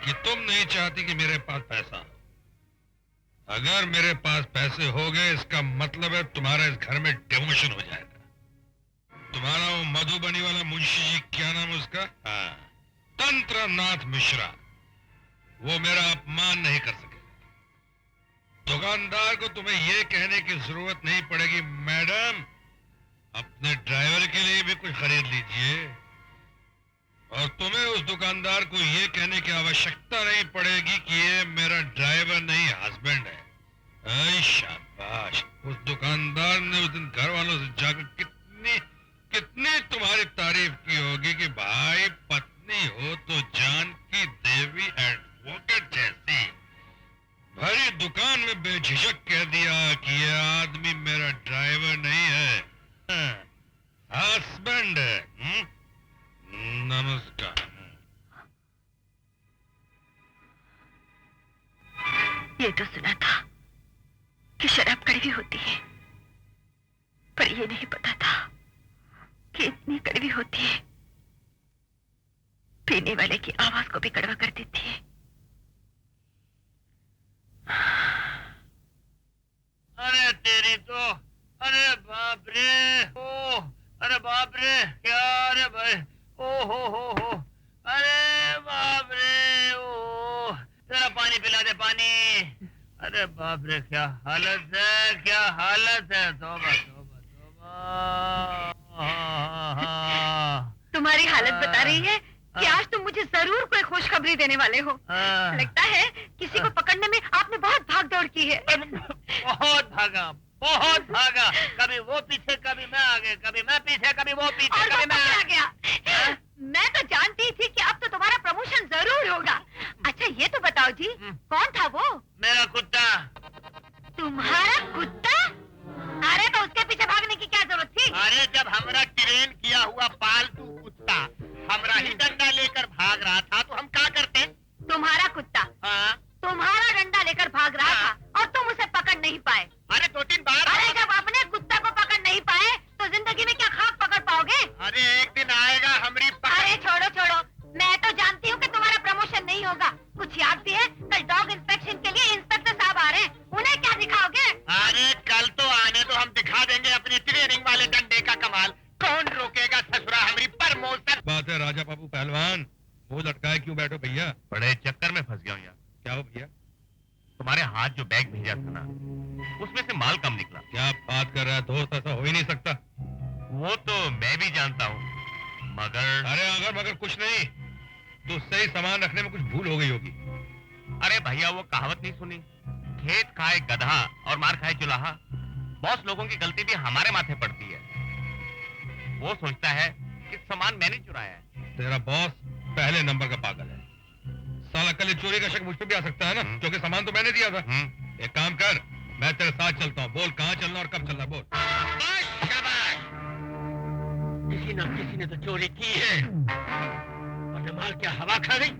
कि तुम नहीं चाहती कि मेरे पास पैसा हो। अगर मेरे पास पैसे हो गए इसका मतलब है तुम्हारा इस घर में डिमोशन हो जाएगा। तुम्हारा वो मधुबनी वाला मुंशी जी, क्या नाम है उसका? हाँ, तंत्रनाथ मिश्रा, वो मेरा अपमान नहीं कर सके। दुकानदार को तुम्हें यह कहने की जरूरत नहीं पड़ेगी, मैडम अपने ड्राइवर के लिए भी कुछ खरीद लीजिए, और तुम्हें उस दुकानदार को यह कहने की आवश्यकता नहीं पड़ेगी कि ये मेरा ड्राइवर नहीं हस्बैंड है। ऐ शाबाश, उस दुकानदार ने उस दिन घर वालों से जाकर कितनी कितनी तुम्हारी तारीफ की होगी कि भाई पत्नी हो तो जान की देवी एडवोकेट जैसी। भरी दुकान में बेझिझक कह दिया कि ये आदमी मेरा ड्राइवर नहीं है, हस्बैंड है। नमस्कार। ये तो सुना था कि शराब कड़वी होती है, पर ये नहीं पता था कि इतनी कड़वी होती है, पीने वाले की आवाज को भी कड़वा कर देती है। अरे तेरी तो, अरे बाप रे, ओ, अरे बाप रे, क्या, अरे भाई, ओ हो, अरे बाप रे, ओ, जरा पानी पिला दे, पानी। अरे बाप रे, क्या हालत है, क्या हालत है, तौबा तौबा तौबा। तुम्हारी हालत बता रही है कि आज तुम मुझे जरूर कोई खुशखबरी देने वाले हो। लगता है किसी को पकड़ने में आपने बहुत भाग दौड़ की है। बहुत भागा, बहुत भागा, कभी वो पीछे, कभी मैं आगे, कभी मैं पीछे, कभी वो पीछे, और कभी वो मैं पकड़ा गया। मैं तो जानती थी कि अब तो तुम्हारा प्रमोशन जरूर होगा। अच्छा ये तो बताओ जी, कौन था वो? मेरा कुत्ता। तुम्हारा कुत्ता? अरे तो उसके पीछे भागने की क्या जरूरत थी? अरे जब हमारा ट्रेन किया हुआ पालतू कुत्ता हमरा ही डंडा लेकर भाग रहा था तो हम क्या करते? तुम्हारा कुत्ता हाँ? तुम्हारा डंडा लेकर भाग रहा था और तुम उसे पकड़ नहीं पाए। अरे 2-3 बार। अरे जब अपने कुत्ता को पकड़ नहीं पाए तो जिंदगी में क्या खाक पकड़ पाओगे? अरे एक दिन आएगा हमारी अरे छोड़ो, मैं तो जानती हूँ कि तुम्हारा प्रमोशन नहीं होगा। कुछ याद भी है? कल डॉग इंस्पेक्शन के लिए इंस्पेक्टर साहब आ रहे हैं, उन्हें क्या दिखाओगे? अरे कल तो आने तो हम दिखा देंगे अपनी ट्रेनिंग वाले डंडे का कमाल। कौन रोकेगा ससुरा हमारी प्रमोशन। बात है राजा बाबू पहलवान, वो लटकाए क्यों बैठो भैया? बड़े चक्कर में फंस गया हूँ यार। क्या हो भैया? तुम्हारे हाथ जो बैग भेजा था ना, उसमें से माल कम निकला। क्या बात कर रहा है दोस्त, ऐसा हो ही नहीं सकता। वो तो मैं भी जानता हूँ, मगर अरे मगर कुछ नहीं, तो सही सामान रखने में कुछ भूल हो गई होगी। अरे भैया वो कहावत नहीं सुनी, खेत खाए गधा और मार खाए चुलाहा। बॉस लोगों की गलती भी हमारे माथे पड़ती है। वो सोचता है कि सामान मैंने चुराया है। तेरा बॉस पहले नंबर का पागल है। साला कल चोरी का शक मुझ पे भी आ सकता है ना, क्योंकि सामान तो मैंने दिया था। एक काम कर, मैं तेरे साथ चलता हूँ। बोल कहाँ चलना और कब चलना, बोल। किसी ने तो चोरी की है, और जमाल क्या हवा खा गई।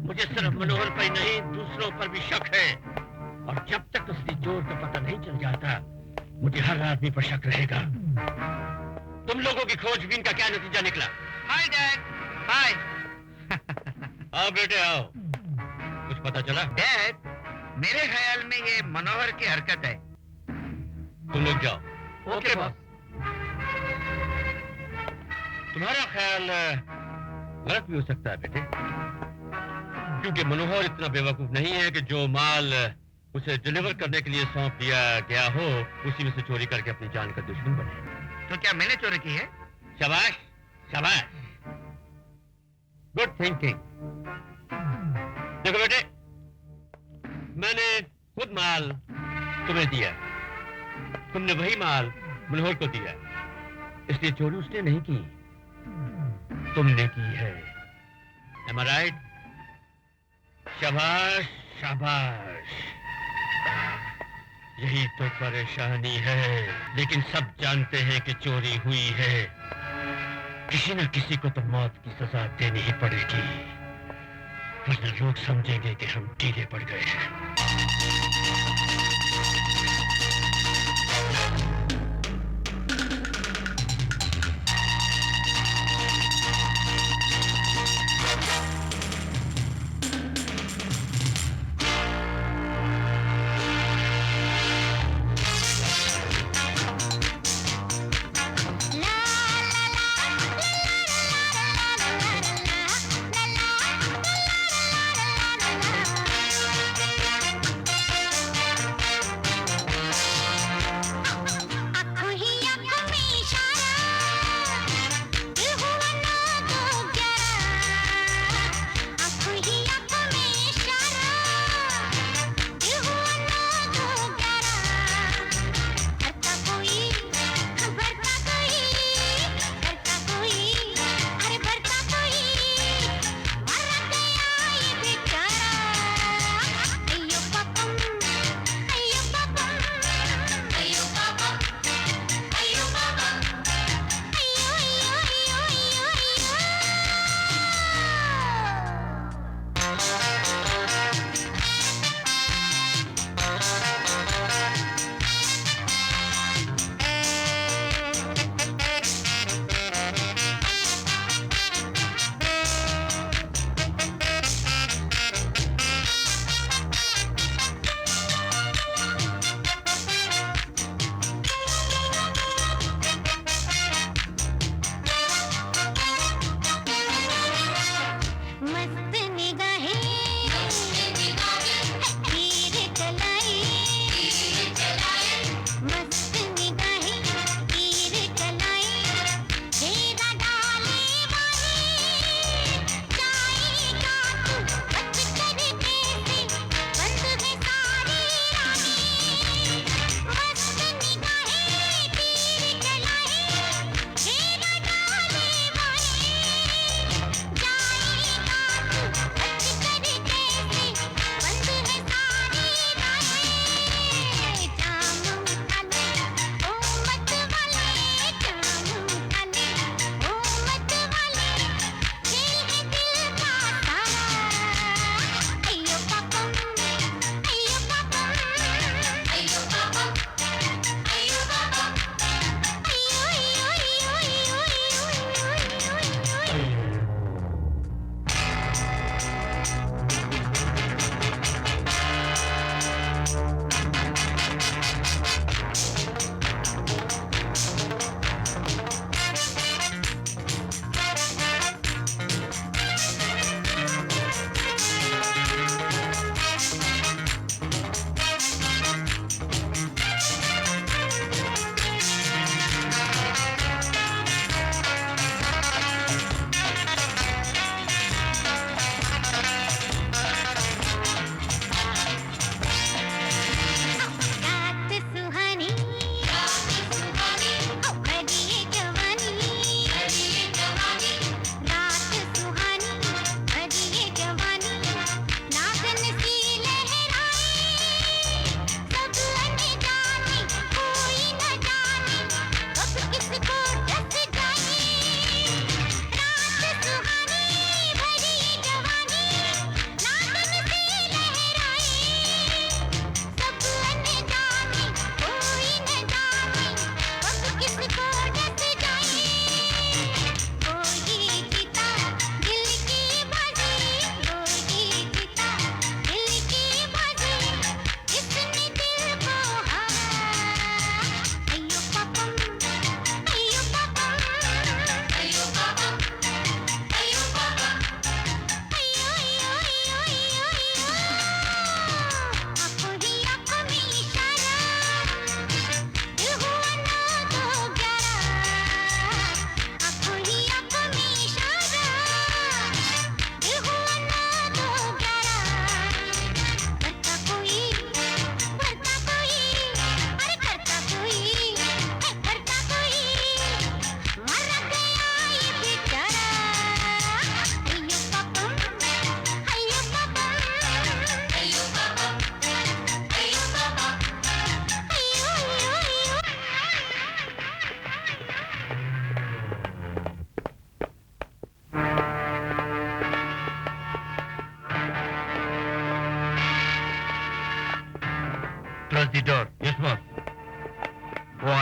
मुझे सिर्फ मनोहर पर ही नहीं, दूसरों पर भी शक है, और जब तक असली चोर का पता नहीं चल जाता मुझे हर आदमी पर शक रहेगा। तुम लोगों की खोजबीन का क्या नतीजा निकला? Hi dad. हाय आओ बेटे आओ, कुछ पता चला? डैड, मेरे ख्याल में ये मनोहर की हरकत है। तुम लोग जाओ। Okay boss. तुम्हारा ख्याल गलत भी हो सकता है बेटे, क्योंकि मनोहर इतना बेवकूफ नहीं है कि जो माल उसे डिलीवर करने के लिए सौंप दिया गया हो उसी में से चोरी करके अपनी जान का दुश्मन बने। तो क्या मैंने चोरी की है? शाबाश शाबाश, गुड थिंकिंग। देखो बेटे, मैंने खुद माल तुम्हें दिया, तुमने वही माल मनोहर को दिया, इसलिए चोरी उसने नहीं की, तुमने की है। Am I right? शाबाश शाबाश, यही तो परेशानी है। लेकिन सब जानते हैं कि चोरी हुई है, किसी न किसी को तो मौत की सजा देनी ही पड़ेगी, वरना लोग समझेंगे कि हम ढीले पड़ गए हैं।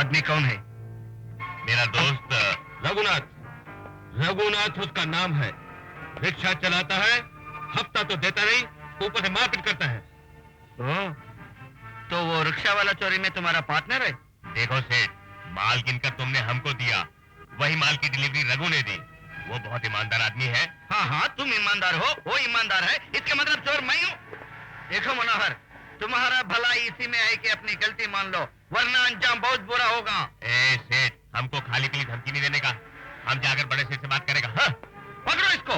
आदमी कौन है? मेरा दोस्त रघुनाथ। रघुनाथ उसका नाम है। रिक्शा चलाता है, हफ्ता तो देता नहीं, ऊपर से मारपीट करता है। तो वो रिक्शा वाला चोरी में तुम्हारा पार्टनर है? देखो सेठ, माल गिनकर तुमने हमको दिया, वही माल की डिलीवरी रघु ने दी। वो बहुत ईमानदार आदमी है। हाँ हाँ, तुम ईमानदार हो, वो ईमानदार है, इसका मतलब चोर मैं हूँ। देखो मनोहर, तुम्हारा भला इसी में है कि अपनी गलती मान लो, वरना अंजाम बहुत बुरा होगा। ए सेठ, हमको खाली पीली धमकी नहीं देने का, हम जाकर बड़े सेठ से बात करेगा। हाँ? पकड़ो इसको।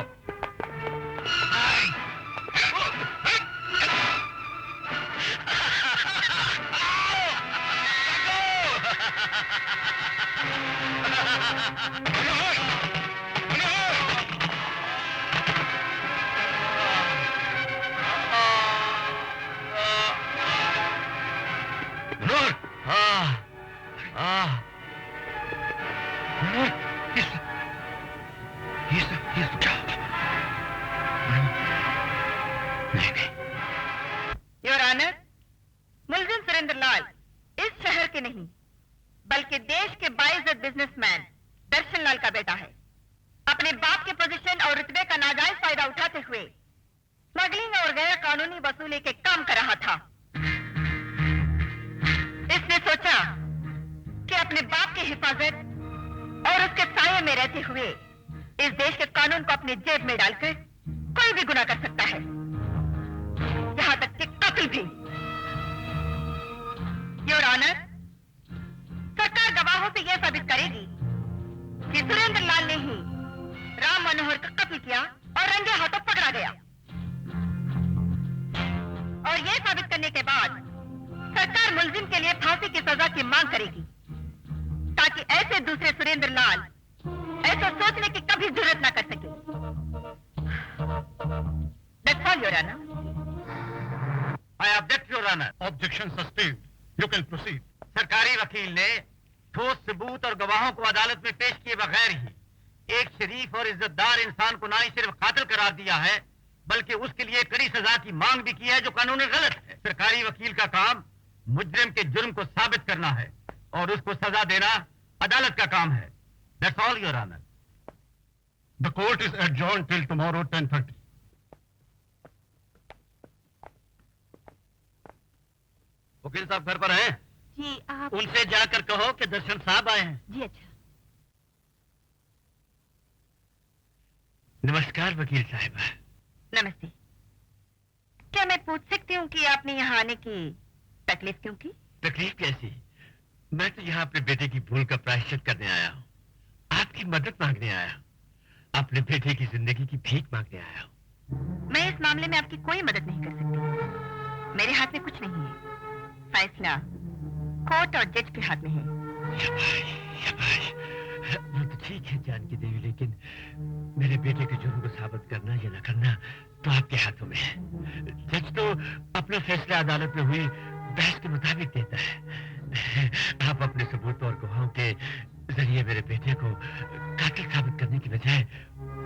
योर ऑनर, मुलजिम सुरेंद्र लाल इस शहर के नहीं बल्कि देश के बाइज्जत बिजनेसमैन दर्शन लाल का बेटा है। अपने बाप के पोजीशन और रुतबे का नाजायज फायदा उठाते हुए स्मगलिंग और गैर कानूनी वसूली के काम कर रहा था। इसने सोचा कि अपने बाप की हिफाजत और उसके साये में रहते हुए इस देश के कानून को अपनी जेब में डालकर कोई भी गुनाह कर सकता है, यहां तक कि कत्ल भी। योर ऑनर, सरकार गवाहों से यह साबित करेगी कि सुरेंद्र लाल ने ही राम मनोहर का कत्ल किया और रंगे हाथों पकड़ा गया। और यह साबित करने के बाद सरकार मुलजिम के लिए फांसी की सजा की मांग करेगी, ताकि ऐसे दूसरे सुरेंद्र लाल ऐसा सोचने की कभी जरूरत ना कर सके। That's all, Your Honor. I object, Your Honor. Objection sustained. You can proceed. सरकारी वकील ने ठोस सबूत और गवाहों को अदालत में पेश किए बगैर ही एक शरीफ और इज्जतदार इंसान को ना ही सिर्फ कातिल करार दिया है, बल्कि उसके लिए कड़ी सजा की मांग भी की है, जो कानूनी गलत है। सरकारी वकील का काम मुजरिम के जुर्म को साबित करना है और उसको सजा देना अदालत का काम है। That's all, Your Honor. The court is adjourned till tomorrow 10:30. वकील साहब घर पर हैं? जी आप। उनसे जाकर कहो कि दर्शन साहब आए हैं। जी अच्छा। नमस्कार वकील साहिबा। नमस्ते। क्या मैं पूछ सकती हूँ कि आपने यहाँ आने की तकलीफ क्यों की? तकलीफ कैसी? मैं तो यहाँ अपने बेटे की भूल का प्रायश्चित करने आया हूँ, आपकी मदद मांगने आया हूँ, अपने बेटे की जिंदगी की भीख मांगने आया हूँ। मैं इस मामले में आपकी कोई मदद नहीं कर सकती। मेरे हाथ में कुछ नहीं है, फैसला कोर्ट और जज के हाथ में है। शाबाश, शाबाश। वो तो ठीक है जानकी देवी, लेकिन मेरे बेटे के जुर्म को साबित करना या न करना तो आपके हाथों में है। जज तो अपना फैसला अदालत में हुई बहस के मुताबिक देता है। आप अपने सबूत और गवाहों के जरिए मेरे बेटे को कातिल साबित करने की बजाय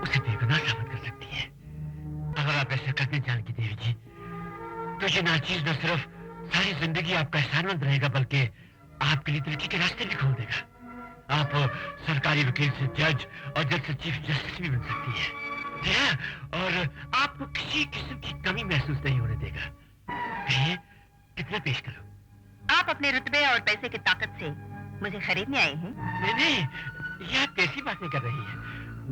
उसे बेगुनाह साबित कर सकती है। अगर आप ऐसा करते जानकी देवी जी, तो ये नाचीज न सिर्फ सारी जिंदगी आपका एहसानमंद रहेगा, बल्कि आपके लिए तरक्की के रास्ते भी खोल देगा। आप सरकारी वकील से जज और जज से चीफ जस्टिस भी बन सकती है, और आपको किसी किस्म की कमी महसूस नहीं होने देगा। कहिए कितना पेश करूं? आप अपने रुतबे और पैसे की ताकत से मुझे खरीदने आए हैं? नहीं, ये आप कैसी बातें कर रही हैं?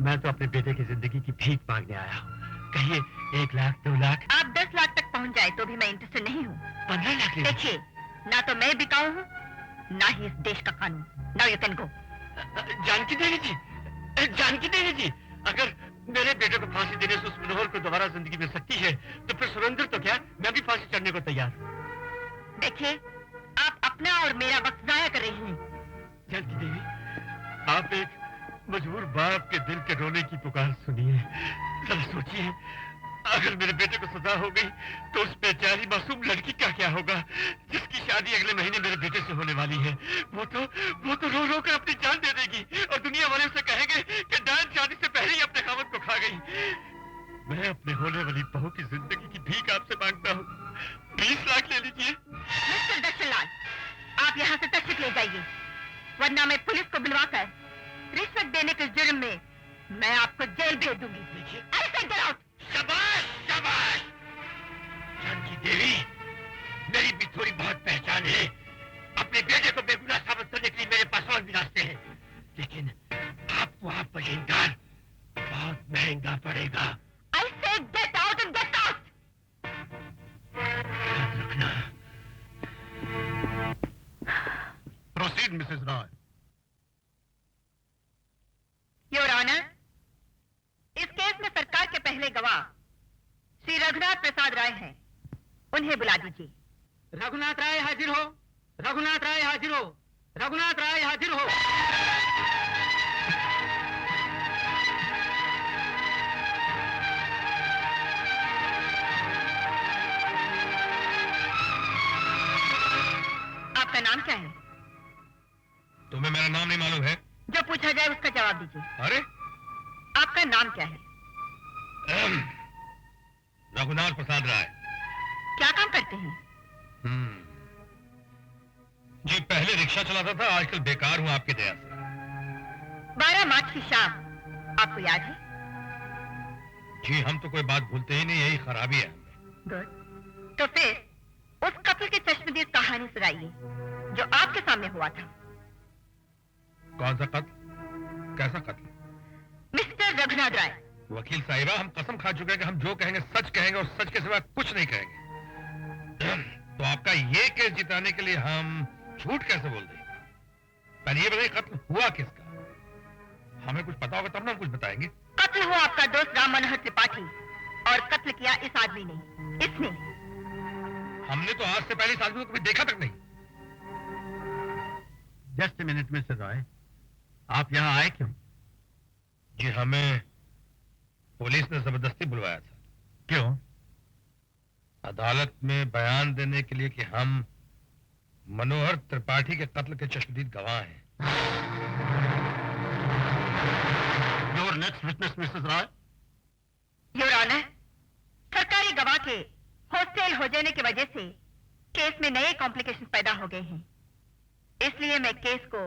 मैं तो अपने बेटे की जिंदगी की भीख मांगने आया हूँ। कहिए 1 लाख, 2 लाख? आप 10 लाख तक पहुँच जाए तो भी मैं इंटरेस्टेड नहीं हूँ। 15 लाख? देखिए, ना तो मैं बिकाऊ हूँ, ना ही इस देश का कानून। Now you can go. Janaki Devi ji, Janaki Devi ji, अगर मेरे बेटे को फांसी देने से उस मनोहर को दोबारा जिंदगी मिल सकती है, तो फिर सुरेंद्र तो क्या, मैं भी फांसी चढ़ने को तैयार हूँ। देखिए, आप अपना और मेरा वक्त जाया कर रही हैं। जानकी देवी, आप एक मजबूर बाप के दिल के रोने की पुकार सुनिए। जरा सोचिए, अगर मेरे बेटे को सजा हो गई तो उस बेचारी मासूम लड़की का क्या होगा, जिसकी शादी अगले महीने मेरे बेटे से होने वाली है। वो तो रो रो कर अपनी जान दे देगी और दुनिया वाले उसे कहेंगे कि डांस शादी से पहले ही अपने खामद को खा गई। मैं अपने होने वाली बहू की जिंदगी की भीख आपसे मांगता हूँ। 20 लाख ले लीजिए। मिस्टर दर्शन लाल, आप यहाँ से तशरीफ ले जाइए। वरना मैं पुलिस को बुलवाकर रिश्वत देने के जुर्म में मैं आपको जेल भेज दूंगी। ऐसे get out! शाबाश शाबाश। जानकी देवी, मेरी भी थोड़ी बहुत पहचान है। अपने बेटे को बेगुनाह साबित करने के लिए मेरे पास और भी रास्ते हैं, लेकिन आपको आप पर इंकार बहुत महंगा पड़ेगा। I say get out and get out! याद रखना। Proceed Mrs Roy. Your honour, इस केस में सरकार के पहले गवाह श्री रघुनाथ प्रसाद राय हैं। उन्हें बुला दीजिए। रघुनाथ राय हाजिर हो, रघुनाथ राय हाजिर हो, रघुनाथ राय हाजिर हो। आपका नाम क्या है? तुम्हें मेरा नाम नहीं मालूम है? जो पूछा जाए उसका जवाब दीजिए। अरे आपका नाम क्या है? रघुनाथ प्रसाद राय। क्या काम करते हैं? जी पहले रिक्शा चलाता था, आजकल बेकार हूँ आपकी दया से। 12 मार्च की शाम आपको याद है? जी हम तो कोई बात भूलते ही नहीं, यही खराबी है हमें। गुड। तो फिर उस कत्ल की चश्मदीद कहानी सुनाइए जो आपके सामने हुआ था। कौन सा कत्ल? कैसा कत्ल? मिस्टर रघुनाथ राय। वकील साहिबा, हम कसम खा चुके हैं कि हम जो कहेंगे सच कहेंगे और सच के सिवा कुछ नहीं कहेंगे। तो आपका ये केस जिताने के लिए हम झूठ कैसे बोल दें? पहले ये बताइए कत्ल हुआ किसका? हमें कुछ पता होगा तब ना हम कुछ बताएंगे। कत्ल हुआ आपका दोस्त राम मनोहर त्रिपाठी और कत्ल किया इस आदमी ने, इसने। हमने तो आज से पहले इस आदमी को कभी देखा तक नहीं। Just a minute mister Roy, आप यहाँ आए क्यों? जी हमें पुलिस ने जबरदस्ती बुलवाया था। क्यों? अदालत में बयान देने के लिए कि हम मनोहर त्रिपाठी के कत्ल के चश्मदीद गवाह हैं। Your next witness Mrs Roy. Your honour, सरकारी गवाह के हॉस्टेल हो जाने की वजह से केस में नए कॉम्प्लिकेशन पैदा हो गए हैं, इसलिए मैं केस को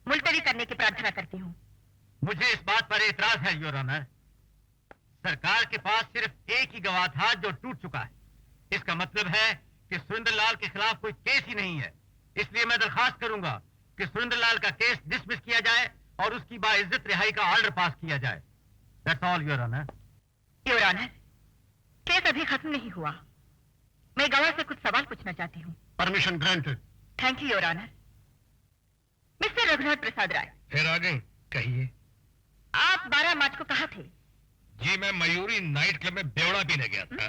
मुलतवी करने की प्रार्थना करती हूँ। मुझे इस बात पर एतराज है योर ऑनर। सरकार के पास सिर्फ एक ही गवाह था जो टूट चुका है। इसका मतलब है कि सुरेंद्र लाल के खिलाफ कोई केस ही नहीं है। इसलिए मैं दरखास्त करूंगा कि सुरेंद्र लाल का केस डिसमिस किया जाए और उसकी बाइज्जत रिहाई का ऑर्डर पास किया जाए। That's all your honour. Your honour, case अभी खत्म नहीं हुआ। मैं गवाह से कुछ सवाल पूछना चाहती हूँ। Permission granted. Thank you your honour. Mister Raghunath Prasad Rai, फिर आ गई, कहिए। आप 12 मार्च को कहाँ थे? जी मैं मयूरी नाइट क्लब में बेवड़ा पीने गया था,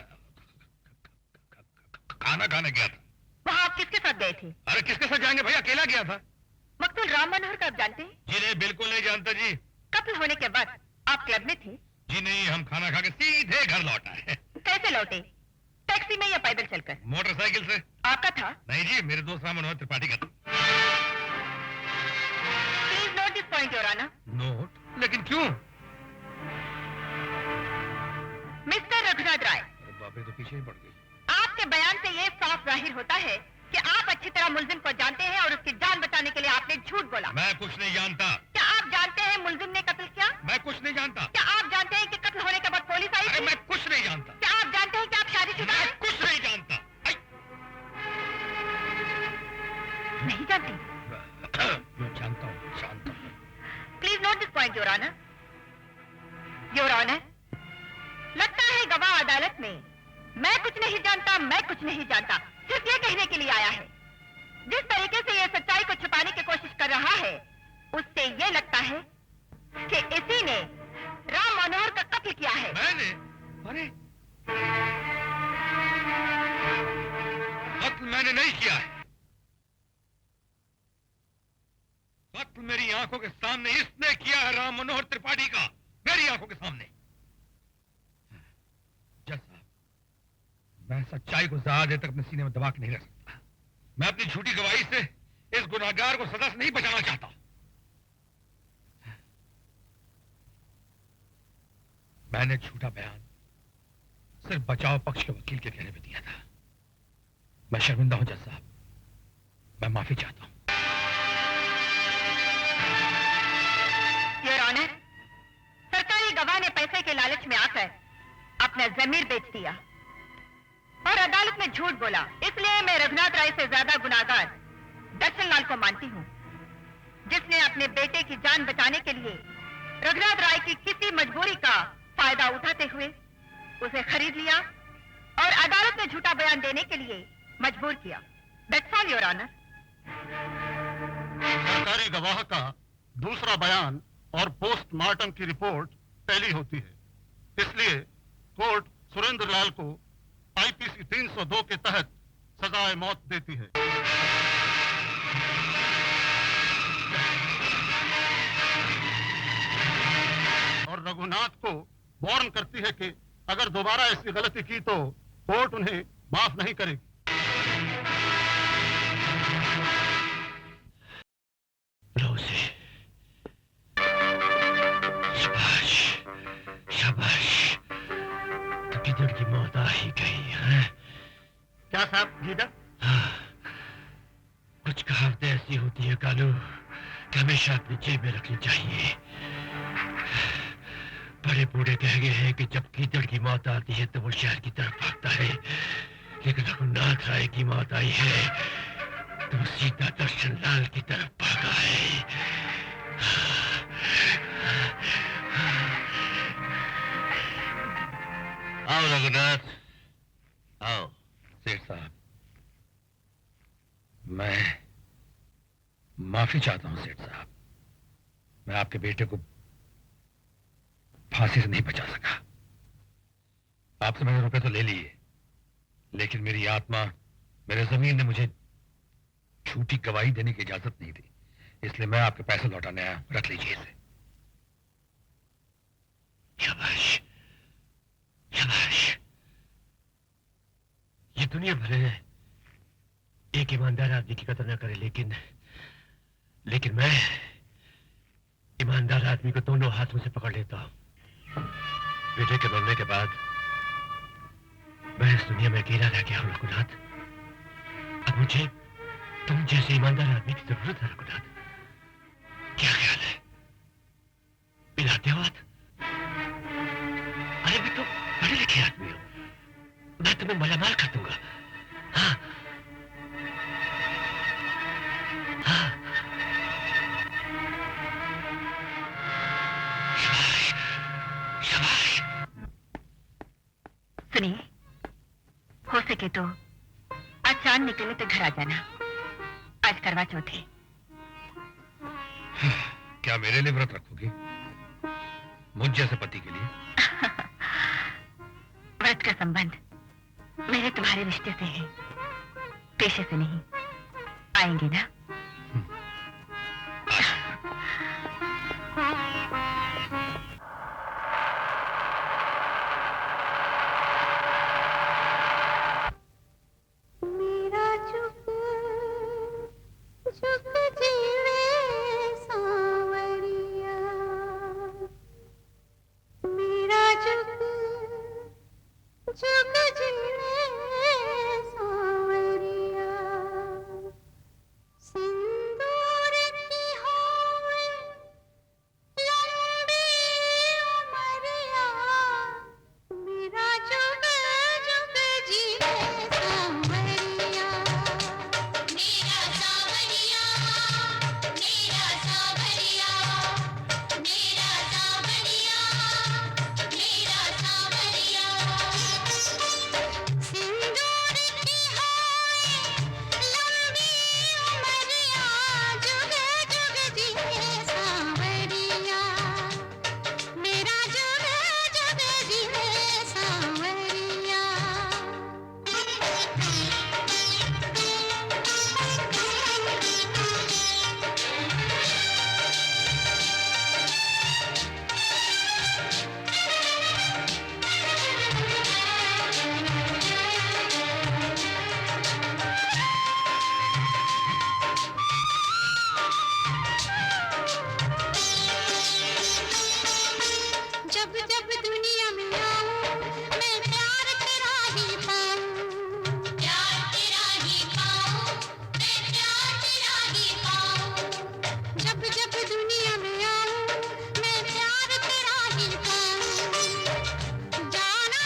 खाना खाने गया था। वहाँ आप किसके साथ गए थे? अरे किसके साथ जाएंगे भैया, अकेला गया था। मकतूल राम मनोहर का आप जानते हैं? जी नहीं, बिल्कुल नहीं जानता जी। कत्ल होने के बाद आप क्लब में थे? जी नहीं, हम खाना खा के सीधे घर लौटा है। कैसे लौटे? टैक्सी में या पैदल चलकर? मोटरसाइकिल से। आपका था? नहीं जी, मेरे दोस्त राम मनोहर त्रिपाठी का था। Please note this point your honour. Note? लेकिन क्यों? मिस्टर रघुनाथ राय, अरे बाप रे, तो पीछे ही पड़ गई। आपके बयान से ये साफ जाहिर होता है कि आप अच्छी तरह मुलजिम को जानते हैं और उसकी जान बचाने के लिए आपने झूठ बोला। मैं कुछ नहीं जानता। क्या आप जानते हैं मुलजिम ने कत्ल किया? मैं कुछ नहीं जानता। क्या आप जानते हैं कि कत्ल होने के बाद पुलिस आई अरे थी? मैं कुछ नहीं जानता। क्या आप जानते हैं कि आप शादीशुदा मैं हैं? कुछ नहीं जानता। आई! नहीं जानते? मैं जानता हूँ, जानता हूँ। Please note this point your honour. Your honour, लगता है गवाह अदालत में मैं कुछ नहीं जानता, मैं कुछ नहीं जानता सिर्फ ये कहने के लिए आया है। जिस तरीके से ये सच्चाई को छुपाने की कोशिश कर रहा है, उससे ये लगता है कि इसी ने राम मनोहर का कत्ल किया है। मैंने? अरे कत्ल मैंने नहीं किया है। कत्ल मेरी आंखों के सामने इसने किया है, राम मनोहर त्रिपाठी का, मेरी आंखों के सामने। जज साहब, मैं सच्चाई को ज्यादा देर तक अपने सीने में दबा के नहीं रख सकता। मैं अपनी झूठी गवाही से इस गुनाहगार को सजा से नहीं बचाना चाहता। मैंने झूठा बयान सिर्फ बचाव पक्ष के वकील के कहने पे दिया था। मैं शर्मिंदा हूं जज साहब, मैं माफी चाहता हूं। अपना जमीर बेच दिया और अदालत में झूठ बोला, इसलिए मैं रघुनाथ राय से ज्यादा गुनाहगार दर्शन लाल को मानती हूँ, जिसने अपने बेटे की जान बचाने के लिए रघुनाथ राय की किसी मजबूरी का फायदा उठाते हुए उसे खरीद लिया और अदालत में झूठा बयान देने के लिए मजबूर किया। That's all, Your Honor. सरकारी गवाह का दूसरा बयान और पोस्टमार्टम की रिपोर्ट पहली होती है, इसलिए कोर्ट सुरेंद्र लाल को आईपीसी 302 के तहत सजाए मौत देती है। और रघुनाथ को वार्न करती है कि अगर दोबारा ऐसी गलती की तो कोर्ट उन्हें माफ नहीं करेगी। शाबाश, शाबाश, तो किधर की मौत आ ही गई है। क्या साहब लीडर? कुछ कहावतें ऐसी होती है कालू कि हमेशा अपनी जेब में रखनी चाहिए। बड़े बूढ़े कह गए हैं कि जब कीचड़ की मौत आती है तो वो शहर की तरफ भागता है, लेकिन रघुनाथ राय की मौत आई है तो वो सीधा दर्शन लाल की तरफ भागा है। आओ रघुनाथ, आओ। सेठ साहब, मैं माफी चाहता हूं सेठ साहब, मैं आपके बेटे को फांसी से नहीं बचा सका। आपसे मैंने रुपए तो ले लिए, लेकिन मेरी आत्मा, मेरे जमीन ने मुझे झूठी गवाही देने की इजाजत नहीं दी, इसलिए मैं आपके पैसे लौटाने आया। रख लीजिए इसे। शाबाश, शाबाश। ये दुनिया भले एक ईमानदार आदमी की कदर न करे, लेकिन मैं ईमानदार आदमी को दोनों हाथों से पकड़ लेता हूं। बेटे के मरने के बाद मैं इस दुनिया में अकेला रह गया हूं रघुनाथ। अब मुझे तुम जैसे ईमानदार आदमी की जरूरत है रघुनाथ। क्या ख्याल है, मिलाते हो हाथ? अरे भी तुम पढ़े लिखे आदमी हो, मैं तुम्हें मालामाल कर दूंगा। हाँ, हाँ। शाबाश, शाबाश। सुनिए, हो सके तो आज चांद निकले तो घर आ जाना, आज करवा चौथ है। क्या मेरे लिए व्रत रखोगी? मुझ जैसे पति के लिए? व्रत का संबंध मेरे तुम्हारे रिश्ते से है, पेशे से नहीं। आएंगे ना? मेरा झुक झुक जीवे सांवरिया, मेरा झुक झुक जीवे सांवरिया, सिंदूर की होवे लंबी उमरिया, मेरा झुक झुक जीवे सांवरिया, मेरा सांवरिया, मेरा सांवरिया, मेरा सांवरिया, मेरा सांवरिया, सिंदूर की होवे लंबी उमरिया, जुग जुग जीवे सांवरिया, मेरा जुग जुग जीवे सांवरिया। जब जब दुनिया में आऊं मैं प्यार तेरा ही पाऊं, प्यार तेरा ही पाऊं, मैं प्यार तेरा ही पाऊं। जब जब दुनिया में आऊं मैं प्यार तेरा ही पाऊं, जाना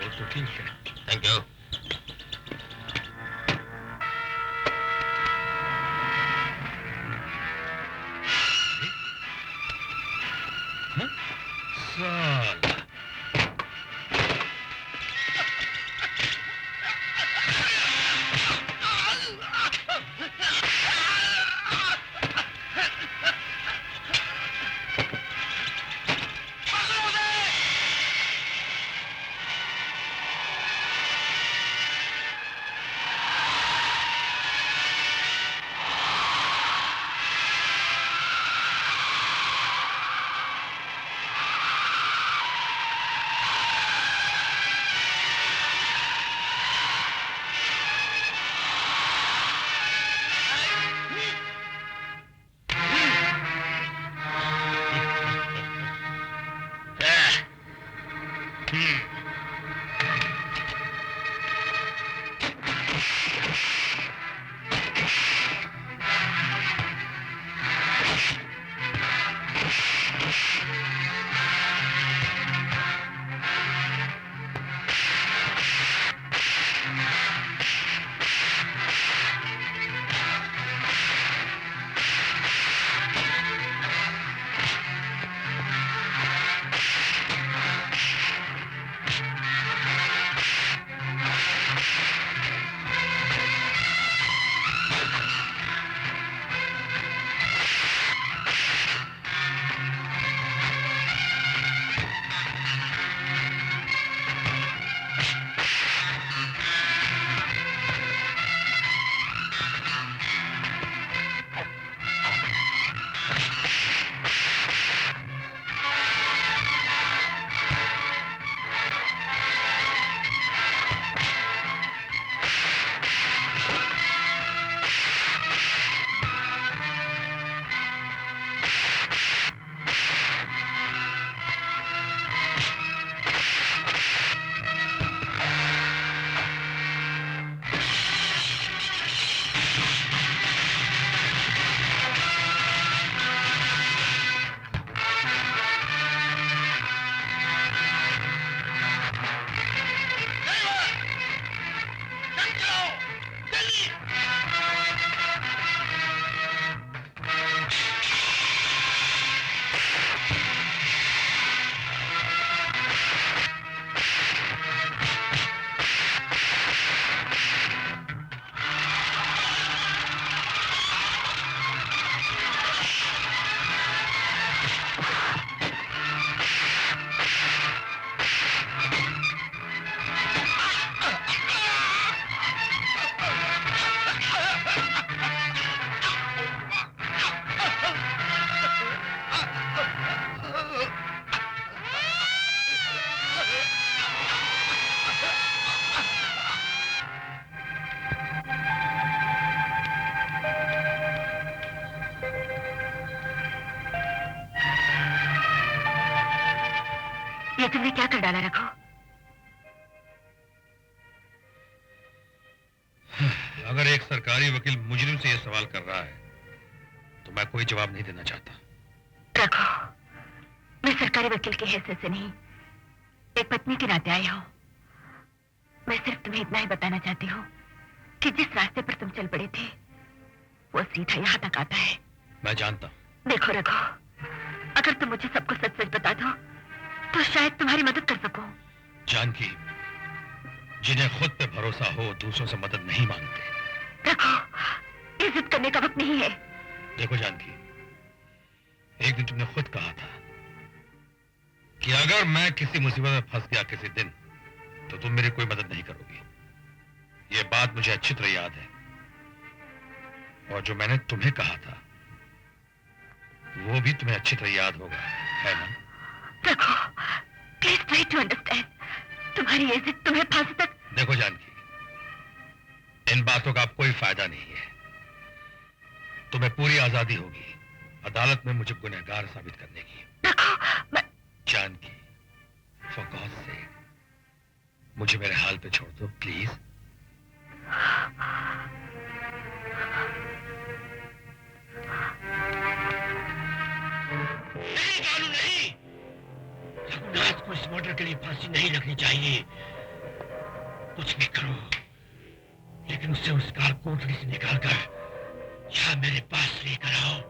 तो ठीक है। Thank you. साला ये तुमने क्या कर डाला रखो? अगर एक सरकारी वकील मुजरिम से यह सवाल कर रहा है तो मैं कोई जवाब नहीं देना चाहता। रखो, मैं सरकारी वकील की हैसियत से नहीं, एक पत्नी के नाते आई हूं। मैं सिर्फ तुम्हें इतना ही बताना चाहती हूँ कि जिस रास्ते पर तुम चल पड़े थे वो सीधा यहाँ तक आता है। मैं जानता हूँ। देखो रखो, अगर तुम मुझे सब कुछ सच सच बता दो तो शायद तुम्हारी मदद कर सकूं। जानकी, जिन्हें खुद पे भरोसा हो दूसरों से मदद नहीं मांगते। रखो, ये जिद करने का वक्त नहीं है। देखो जानकी, एक दिन तुमने खुद कहा था कि अगर मैं किसी मुसीबत में फंस गया किसी दिन तो तुम मेरी कोई मदद नहीं करोगी। ये बात मुझे अच्छी तरह याद है, और जो मैंने तुम्हें कहा था वो भी तुम्हें अच्छी तरह याद होगा, है ना? रखो, प्लीज ट्राई टू अंडरस्टैंड। तुम्हारी ये जिद तुम्हें फांसी तक। देखो जानकी, इन बातों का अब कोई फायदा नहीं है। तुम्हें पूरी आजादी होगी अदालत में मुझे गुनहगार साबित करने की। रखो, मैं... जानकी, फॉर गॉड सेक, मुझे मेरे हाल पे छोड़ दो प्लीज। नहीं बालू, नहीं। रघुनाथ को इस मर्डर के लिए फांसी नहीं लगनी चाहिए। कुछ भी करो, लेकिन उसे उस काल कोठरी से निकालकर यहाँ मेरे पास लेकर आओ।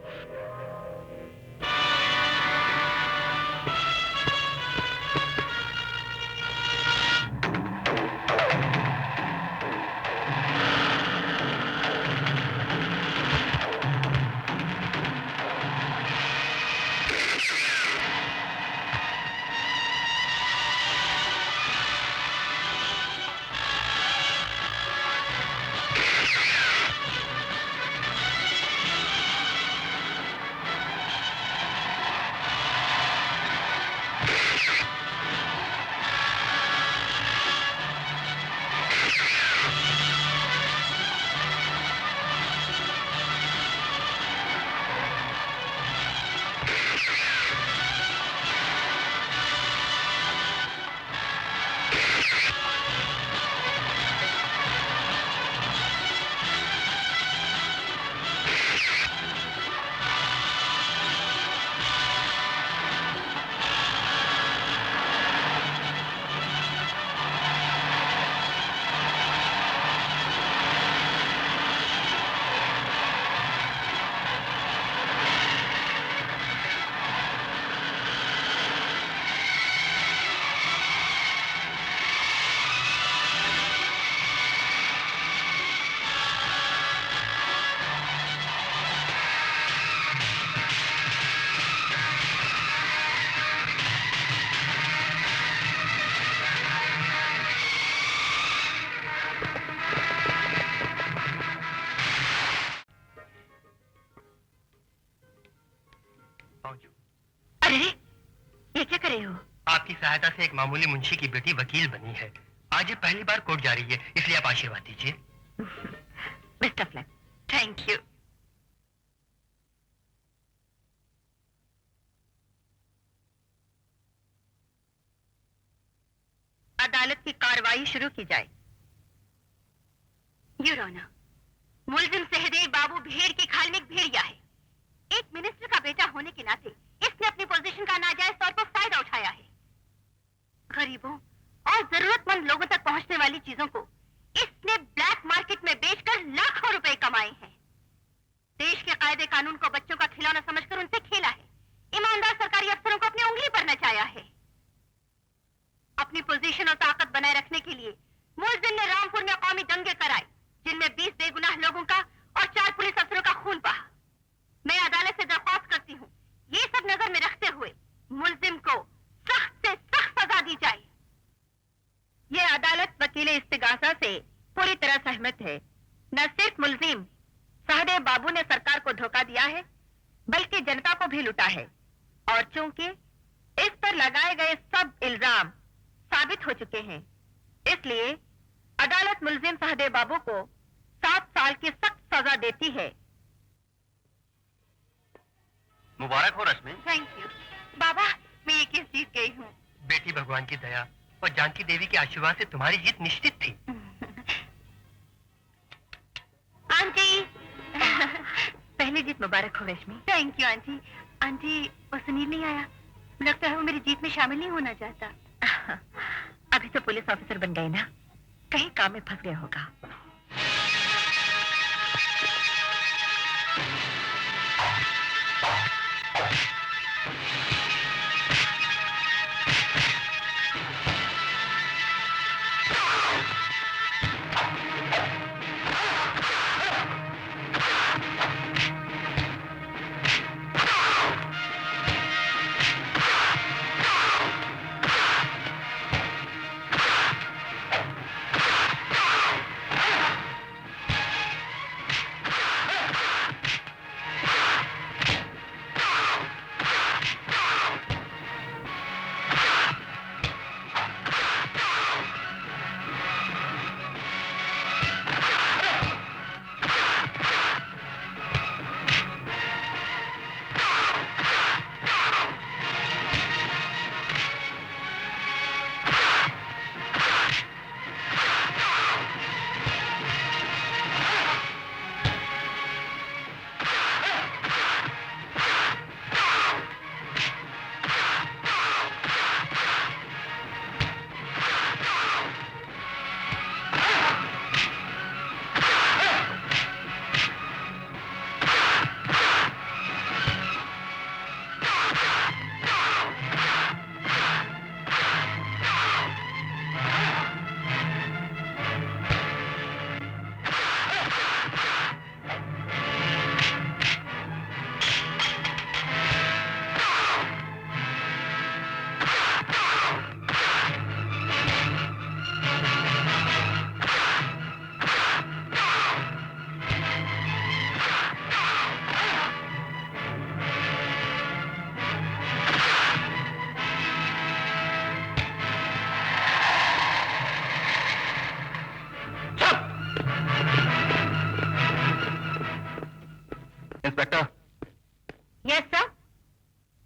अरे रे, ये क्या कर रहे हो? आपकी सहायता से एक मामूली मुंशी की बेटी वकील बनी है। आज ये पहली बार कोर्ट जा रही है, इसलिए आप आशीर्वाद दीजिए। Best of luck. Thank you. अदालत की कार्रवाई शुरू की जाए। यूर ऑनर, मुलजिम सहदेव बाबू भेड़ की खाल में एक भेड़िया है। एक मिनिस्टर का बेटा होने के नाते इसने अपनी पोजीशन का नाजायज तौर पर फायदा उठाया है। गरीबों और जरूरतमंद लोगों तक पहुंचने वाली चीजों को इसने ब्लैक मार्केट में बेचकर लाखों रुपए कमाए हैं। देश के कायदे कानून को बच्चों का खिलौना समझकर उनसे खेला है। ईमानदार सरकारी अफसरों को अपनी उंगली पर नचाया है। अपनी पोजीशन और ताकत बनाए रखने के लिए मुलजिम ने रामपुर में कौमी दंगे कराए, जिनमें 20 बेगुनाह लोगों का और 4 पुलिस अफसरों का खून बहा। मैं अदालत से दरख्वास्त करती हूँ, ये सब नजर में रखते हुए मुलजिम को सख्त से सख्त सजा दी जाए। ये अदालत वकील इस्तिगासा से पूरी तरह सहमत है। न सिर्फ मुलजिम सहदेव बाबू ने सरकार को धोखा दिया है, बल्कि जनता को भी लुटा है। और चूंकि इस पर लगाए गए सब इल्जाम साबित हो चुके हैं, इसलिए अदालत मुलजिम सहदेव बाबू को 7 साल की सख्त सजा देती है। मुबारक हो रश्मि। थैंक यू बाबा, मैं ये केस जीत गई हूँ। बेटी, भगवान की दया और जानकी देवी के आशीर्वाद से तुम्हारी जीत निश्चित थी। आंटी पहली जीत मुबारक हो Rashmi. Thank you aunty. Aunty, वो सुनील नहीं आया? लगता है वो मेरी जीत में शामिल नहीं होना चाहता। अभी तो पुलिस ऑफिसर बन गए ना, कहीं काम में फंस गया होगा।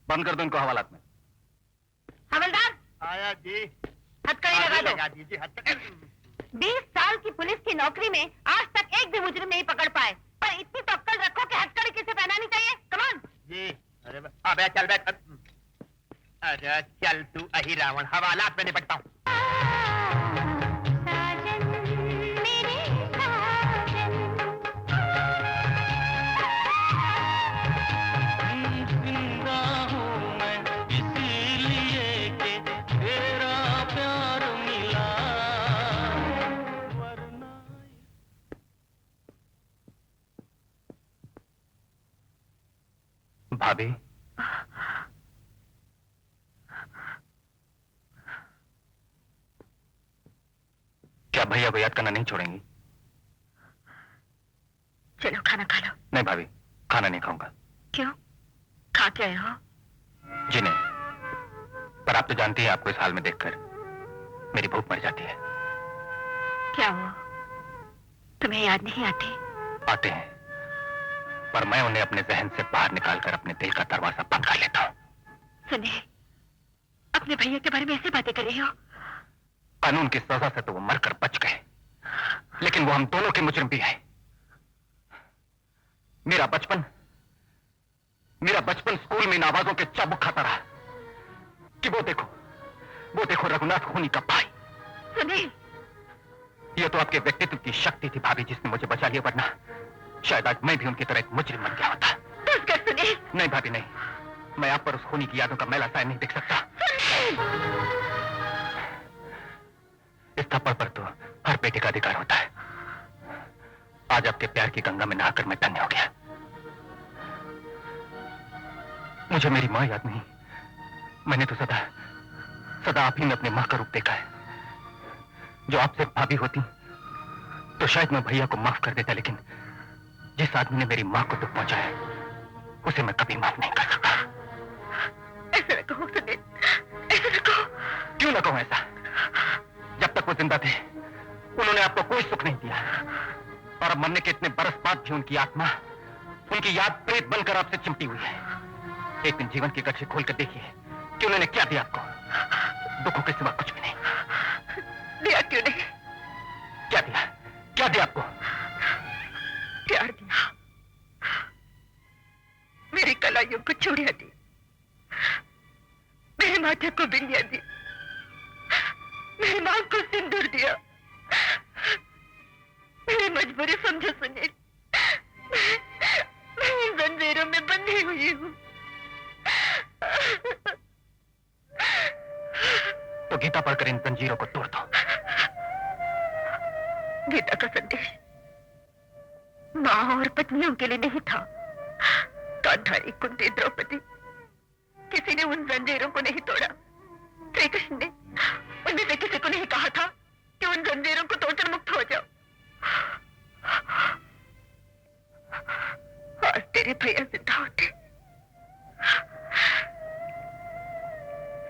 बंद कर दो इनको हवालात में। हवलदार, आया जी। हथकड़ी लगा दो। लगा दीजिए हथकड़ी। 20 साल की पुलिस की नौकरी में आज तक एक भी मुजरिम नहीं पकड़ पाए, पर इतनी तो अक्ल रखो कि हथकड़ी किसे पहनानी चाहिए। कमान। जी। अबे चल बैठ। अरे चल तू अही रावण, हवालात में निपटता हूँ। साजन मेरे साजन जिंदा हूँ मैं इसीलिए कि तेरा प्यार मिला, वरना भाभी, क्या भैया को याद करना नहीं छोड़ेंगी? चलो खाना खा लो। नहीं भाभी, खाना नहीं खाऊंगा। क्यों? खा के आए हो? जी नहीं, पर आप तो जानती हैं आपको इस हाल में देखकर मेरी भूख मर जाती है। क्या हो? तुम्हें याद नहीं आती? आते हैं, पर मैं उन्हें अपने जहन से बाहर निकालकर अपने दिल का दरवाजा बंद कर लेता हूँ। सुनिए, अपने भैया के बारे में ऐसे बातें कर रही हो? कानून की सजा से तो वो मरकर बच गए, लेकिन वो हम दोनों के मुजरिम भी हैं। मेरा बचपन स्कूल में इन आवाजों के चाबुक खाता रहा कि वो देखो रघुनाथ खूनी का भाई। सुनील, ये तो आपके व्यक्तित्व की शक्ति थी भाभी, जिसने मुझे बचा लिया, वरना शायद आज मैं भी उनकी तरह एक मुजरिम बन गया होता। बस कर सुनील। नहीं भाभी नहीं, मैं आप पर उस खूनी की यादों का मैला साया नहीं देख सकता। इस थप्पड़ पर तो हर बेटे का अधिकार होता है। आज आपके प्यार की गंगा में नहाकर मैं धन्य हो गया। मुझे मेरी माँ याद नहीं, मैंने तो सदा आप ही में अपनी माँ का रूप देखा है। जो आपसे भाभी होती तो शायद मैं भैया को माफ कर देता, लेकिन जिस आदमी ने मेरी माँ को दुख पहुंचाया उसे मैं कभी माफ नहीं कर सकता। ऐसे न कहो सुनील, ऐसे न कहो। क्यों न कहूं ऐसा? जब तक वो जिंदा थे उन्होंने आपको कोई सुख नहीं दिया, और अब मरने के इतने बरस बाद भी उनकी आत्मा, उनकी याद प्रेत बनकर आपसे चिमटी हुई है। एक दिन जीवन की गठरी खोलकर देखिए कि उन्होंने क्या दिया आपको। दुखों के सिवा कुछ भी नहीं दिया। क्यों नहीं? क्या दिया आपको? प्यार दिया, मेरी कलाइयों को चूड़ियां दी, मेरे माथे को बिंदिया दी, मेरी मां को सिंदूर दिया। मेरी मजबूरी समझो सुनील, मैं इन जंजीरों में बंधी हुई हूँ। तो गीता पढ़कर इन जंजीरों को तोड़ दो। गीता का संदेश माँ और पत्नियों के लिए नहीं था। गांधारी, कुंती, द्रौपदी, किसी ने उन जंजीरों को नहीं तोड़ा। श्री कृष्ण ने उनमें से किसी को नहीं कहा था कि उन जंजीरों को तोड़कर मुक्त हो जाओ। आज तेरे भैया जिंदा होते,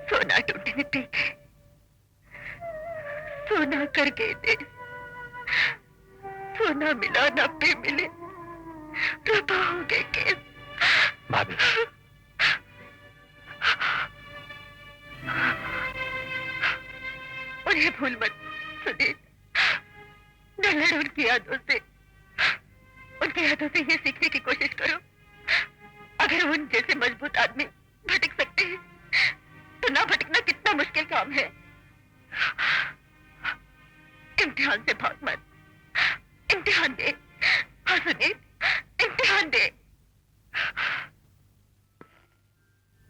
सोना ढूंढने पीछे, सोना कर गए दे, सोना मिला ना पे मिले, रबा हो गए केस। भाभी, और ये भूल मत सुनील, न लड़ उनकी यादों से ये सीखने की कोशिश करो, अगर उन जैसे मजबूत आदमी भटक सकते हैं तो ना भटकना कितना मुश्किल काम है। इम्तिहान से भाग मत, इम्तिहान दे। हाँ सुनील, इम्तिहान दे।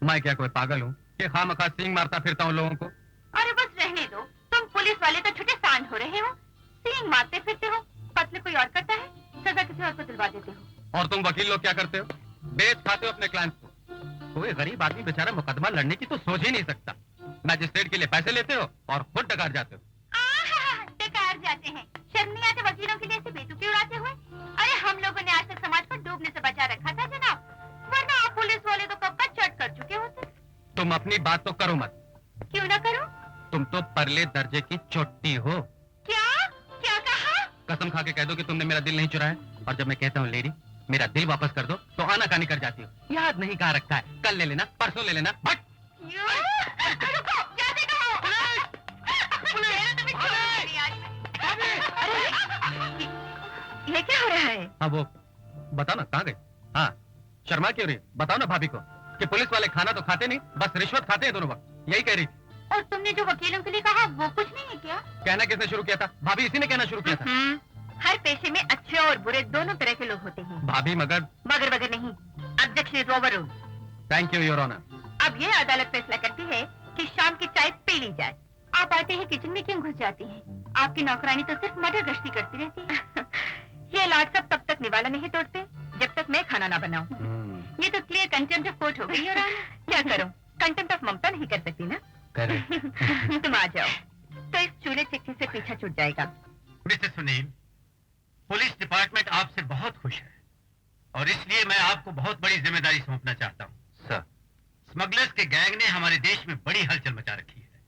मैं क्या कोई पागल हूँ कि खामखा सींग मारता फिरता हूँ लोगों को? अरे बस रहने दो, तुम पुलिस वाले तो छुटे सांड हो रहे हो, सींग मारते फिरते हो, कत्ल कोई और करता है, सजा किसी और को दिलवा देते हो। और तुम वकील लोग क्या करते हो? बेच खाते हो अपने क्लाइंट को। कोई गरीब आदमी बेचारा मुकदमा लड़ने की तो सोच ही नहीं सकता। मैजिस्ट्रेट के लिए पैसे लेते हो और खुद डकार जाते हो। डकार जाते हैं, शर्म नहीं आते वकीलों के लिए ऐसे बेतुकी उड़ाते हुए? अरे हम लोगों ने आज तक समाज को डूबने से बचा रखा था जनाब, वरना आप पुलिस वाले तो कब का चट कर चुके होते। तुम अपनी बात तो करो मत। क्यों ना करो? तुम तो परले दर्जे की चोटी हो। क्या क्या कहा? कसम खा के कह दो कि तुमने मेरा दिल नहीं चुराया, और जब मैं कहता हूँ लेडी मेरा दिल वापस कर दो तो आनाकानी कर जाती हो। याद नहीं कहाँ रखा है, कल ले लेना, परसों ले लेना। बट रुको, जाते कहो। मेरा तो भी छोड़ नहीं आज। ये क्या हो रहा है? हाँ वो बताओ ना कहाँ गए? हाँ शर्मा क्यों रही? बताओ ना भाभी को कि पुलिस वाले खाना तो खाते नहीं, बस रिश्वत खाते हैं दोनों वक्त। यही कह रही थी। और तुमने जो वकीलों के लिए कहा वो कुछ नहीं है क्या? कहना किसने शुरू किया था? भाभी इसी ने कहना शुरू किया था। हर पेशे में अच्छे और बुरे दोनों तरह के लोग होते हैं। भाभी मगर मगर नहीं। Objection is over. Thank you your honour. अब ये अदालत फैसला करती है कि शाम की चाय पी ली जाए। आप आते हैं किचन में क्यों घुस जाती हैं? आपकी नौकरानी तो सिर्फ मटर गश्ती करती रहती है। ये लाड सब तब तक निवाला नहीं तोड़ते जब तक मैं खाना ना बनाऊं। ये तो क्लियर कंटेम्प्ट ऑफ कोर्ट हो गई। और क्या करूं? कंटेम्प्ट ऑफ ममता नहीं कर सकती ना। तुम आ जाओ तो इस चूल्हे चक्की से पीछा छूट जाएगा। मिस्टर सुनील, पुलिस डिपार्टमेंट आपसे बहुत खुश है और इसलिए मैं आपको बहुत बड़ी जिम्मेदारी सौंपना चाहता हूँ। सर, स्मगलर्स के गैंग ने हमारे देश में बड़ी हलचल मचा रखी है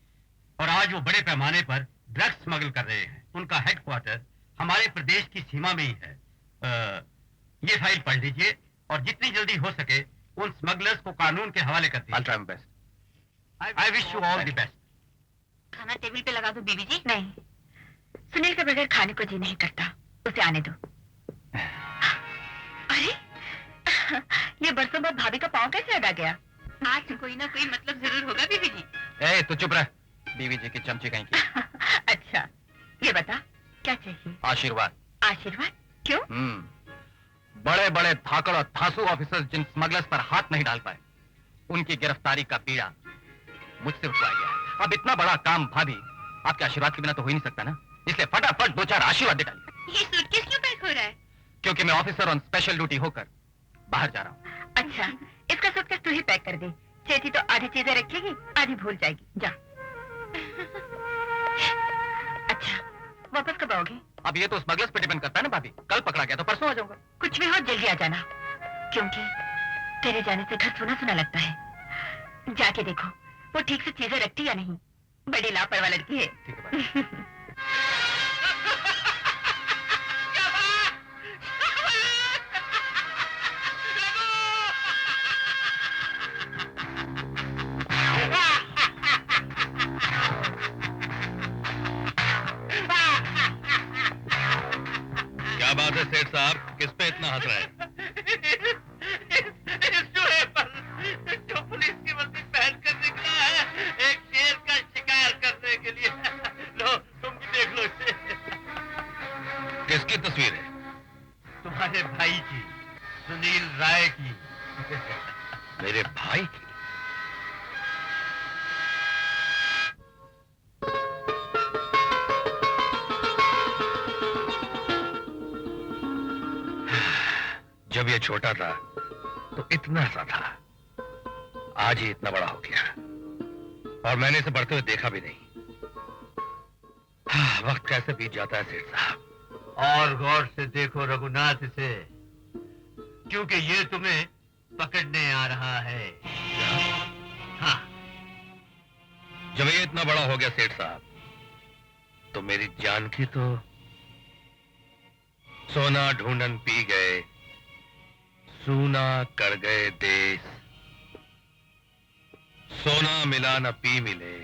और आज वो बड़े पैमाने पर ड्रग्स स्मगल कर रहे हैं। उनका हेडक्वार्टर हमारे प्रदेश की सीमा में ही है। ये फाइल पढ़ लीजिए और जितनी जल्दी हो सके उन स्मगलर्स को कानून के हवाले कर दीजिए। I'll try my best. I wish you all the best. खाना टेबल पे लगा दो बीवी जी। नहीं, सुनील के बगैर खाने को जी नहीं करता। उसे आने दो। अरे ये बरसों बाद भाभी का पाँव कैसे अड़ा गया? आज कोई ना कोई मतलब जरूर होगा बीवी जी। ए तू चुप रह, बीवी जी की चमची कहीं की। अच्छा ये बता क्या चाहिए? आशीर्वाद। आशीर्वाद? क्यों? बड़े बड़े धाकड़ और धांसू ऑफिसर्स जिन स्मगलर्स पर हाथ नहीं डाल पाए, उनकी गिरफ्तारी का पीड़ा मुझसे उठवाया गया। अब इतना बड़ा काम भाभी आपके आशीर्वाद के बिना तो हो ही नहीं सकता ना, इसलिए फटाफट 2-4 आशीर्वाद दे डालिए। ये सूटकेस क्यों पैक हो रहा है? क्योंकि मैं ऑफिसर ऑन स्पेशल ड्यूटी होकर बाहर जा रहा हूँ। अच्छा इसका सूटकेस तू ही पैक कर दे। चेती तो आधी चीजें रखेगी, आधी भूल जाएगी। जा। अच्छा वापस कब आओगे? अब ये तो स्मगलर्स पे डिपेंड करता है ना भाभी, कल पकड़ा गया तो परसों आ जाऊंगा। कुछ भी हो जल्दी आ जाना, क्योंकि तेरे जाने से घर सुना सुना लगता है। जाके देखो वो ठीक से चीजें रखती या नहीं। बड़ी लापरवाह लड़की है। ठीक है भाभी। क्या बात है सेठ साहब, किस पे इतना हंस रहे हैं? इस चूहे पर जो पुलिस की वर्दी पहन कर निकला है एक शेर का शिकार करने के लिए। लो तुम भी देख लो इसे। किसकी तस्वीर है? तुम्हारे भाई की, सुनील राय की। मेरे भाई की? जब ये छोटा था तो इतना सा था, आज ही इतना बड़ा हो गया और मैंने इसे बढ़ते हुए देखा भी नहीं। वक्त कैसे बीत जाता है सेठ साहब। और गौर से देखो रघुनाथ इसे, क्योंकि ये तुम्हें पकड़ने आ रहा है। हाँ। जब ये इतना बड़ा हो गया सेठ साहब, तो मेरी जान की तो सोना ढूंढन पी गए, सूना कर गए देश, सोना मिला न पी मिले,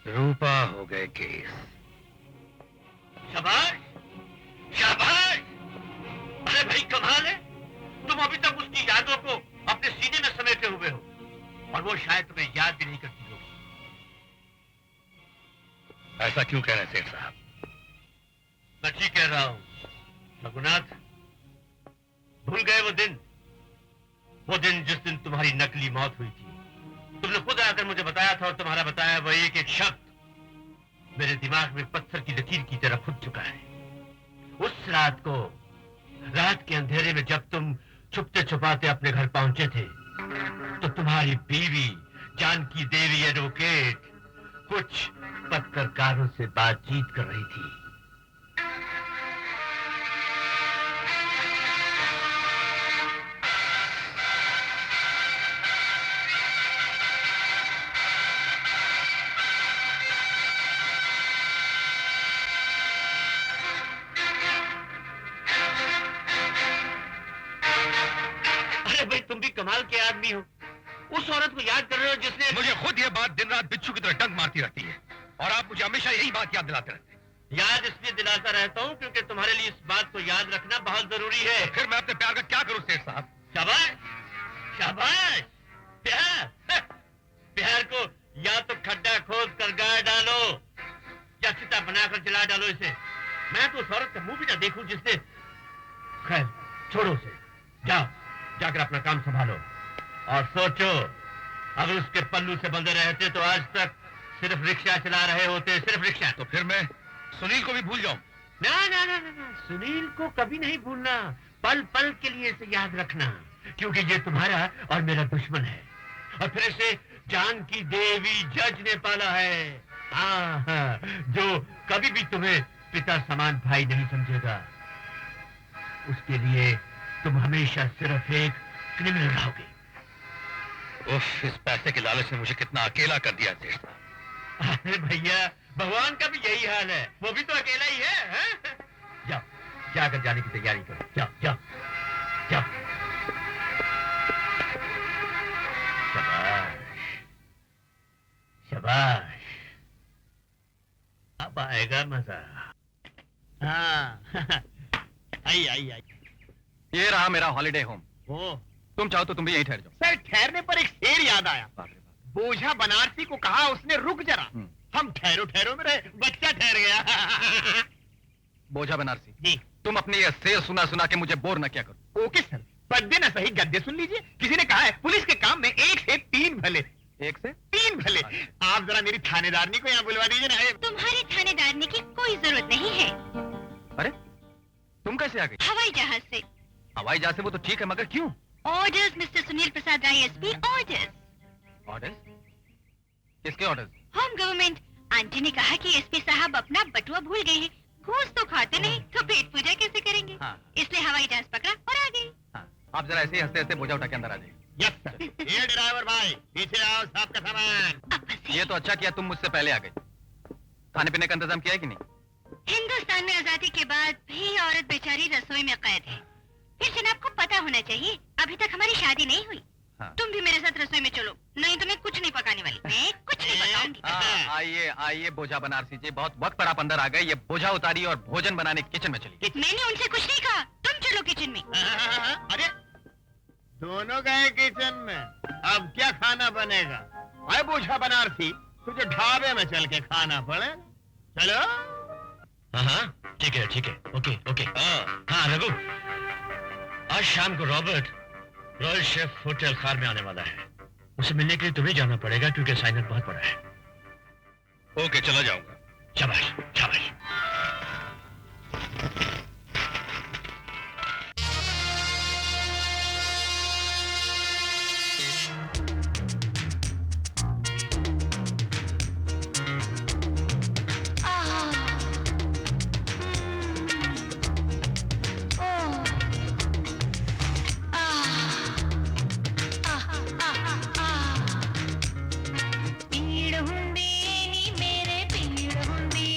रूपा हो गए केस। शाबाश, शाबाश। अरे भाई कमाल है, तुम अभी तक उसकी यादों को अपने सीने में समेटे हुए हो और वो शायद तुम्हें याद भी नहीं करती होगी। ऐसा क्यों कह रहे हैं सेठ साहब? मैं ठीक कह रहा हूं रघुनाथ। भूल गए वो दिन जिस दिन तुम्हारी नकली मौत हुई थी। तुमने खुद आकर मुझे बताया था और तुम्हारा बताया वो एक एक शब्द मेरे दिमाग में पत्थर की लकीर की तरह खुद चुका है। उस रात को, रात के अंधेरे में जब तुम छुपते छुपाते अपने घर पहुंचे थे, तो तुम्हारी बीवी जानकी देवी एडवोकेट कुछ पत्रकारों से बातचीत कर रही थी। उस औरत को याद कर रहे हो जिसने मुझे खुद ये बात दिन रात बिच्छू की तरह डंक मारती रहती है और आप मुझे हमेशा यही बात याद दिलाते रहते हैं। याद इसलिए दिलाता रहता हूँ क्योंकि तुम्हारे लिए इस बात को याद रखना बहुत जरूरी है। फिर मैं अपने प्यार का क्या करूं सेठ साहब? शाबाश शाबाश। प्यार प्यार को या तो खड्डा खोद कर गाड़ डालो या चिता बनाकर जला डालो इसे। मैं तो उस औरत का मुंह भी ना देखूं जिसने। खैर छोड़ो उसे, जाओ जाकर अपना काम संभालो और सोचो अगर उसके पल्लू से बंधे रहते तो आज तक सिर्फ रिक्शा चला रहे होते, सिर्फ रिक्शा। तो फिर मैं सुनील को भी भूल जाऊं? ना ना ना ना, ना। सुनील को कभी नहीं भूलना, पल पल के लिए इसे याद रखना क्योंकि ये तुम्हारा और मेरा दुश्मन है और फिर इसे जान की देवी जज ने पाला है। हाँ हाँ, जो कभी भी तुम्हें पिता समान भाई नहीं समझेगा। उसके लिए तुम हमेशा सिर्फ एक क्रिमिनल रहोगे। उफ, इस पैसे के लालच ने मुझे कितना अकेला कर दिया सेठ साहब। अरे भैया भगवान का भी यही हाल है, वो भी तो अकेला ही है, हाँ? जाओ जाकर जाने की तैयारी करो, जाओ जाओ जाओ। शाबाश शाबाश, अब आएगा मजा। हाँ आई आई आई। ये रहा मेरा हॉलिडे होम। ओ तुम चाहो तो तुम भी यहीं ठहर जाओ। सर ठहरने पर एक शेर याद आया। बाप रे बाप। बोझा बनारसी को कहा उसने रुक जरा। हम ठहरो ठहरो में रहे, बच्चा ठहर गया। बोझा बनारसी, जी तुम अपनी ये शेर सुना सुना के मुझे बोर न किया करो। ओके सर, पद्य न सही गद्य सुन लीजिए। किसी ने कहा है पुलिस के काम में 1 से 3 भले। 1 से 3 भले। आप जरा मेरी थानेदारनी को यहाँ बुलवा दीजिए ना। तुम्हारे थानेदारनी की कोई जरूरत नहीं है। अरे तुम कैसे आ गई? हवाई जहाज से। हवाई जहाज से वो तो ठीक है, मगर क्यों? Orders mister Sunil Prasad Rai SP, orders. Orders? किसके ऑर्डर्स? Home government. आंटी ने कहा कि एसपी साहब अपना बटुआ भूल गए हैं। घूस तो खाते नहीं तो पेट पूजा कैसे करेंगे? हाँ। इसलिए हवाई जहाज पकड़ा और आ गई। हाँ, आप जरा ऐसे ही हंसते हंसते बोझा उठा के अंदर आ जाइए। Yes sir. ये ड्राइवर भाई पीछे आओ, साहब का सामान। अब बस ये तो अच्छा किया तुम मुझसे पहले आ गई। खाने पीने का इंतजाम किया है कि नहीं? हिंदुस्तान में आजादी के बाद भी औरत बेचारी रसोई में कैद है। फिर जनाब को पता होना चाहिए अभी तक हमारी शादी नहीं हुई। हाँ। तुम भी मेरे साथ रसोई में चलो, नहीं तो मैं कुछ नहीं पकाने वाली। मैं कुछ नहीं पकाऊंगी। हाँ, आइए आइए बोझा बनारसी जी, बहुत वक्त पर आप अंदर आ गए। ये बोझा उतारी और भोजन बनाने किचन में चली। मैंने उनसे कुछ नहीं कहा, तुम चलो किचन में। अरे दोनों गए किचन में, अब क्या खाना बनेगा? अरे बोझा बनारसी, तुझे ढाबे में चल के खाना पड़े। चलो। हाँ ठीक है ओके ओके। हाँ रघु, आज शाम को रॉबर्ट रॉयल शेफ होटल खार में आने वाला है। उसे मिलने के लिए तुम्हें जाना पड़ेगा क्योंकि असाइनमेंट बहुत बड़ा है। ओके, चला जाऊंगा। शाबाश शाबाश। पीड़ हुंदी नी मेरे पीड़ हुंदी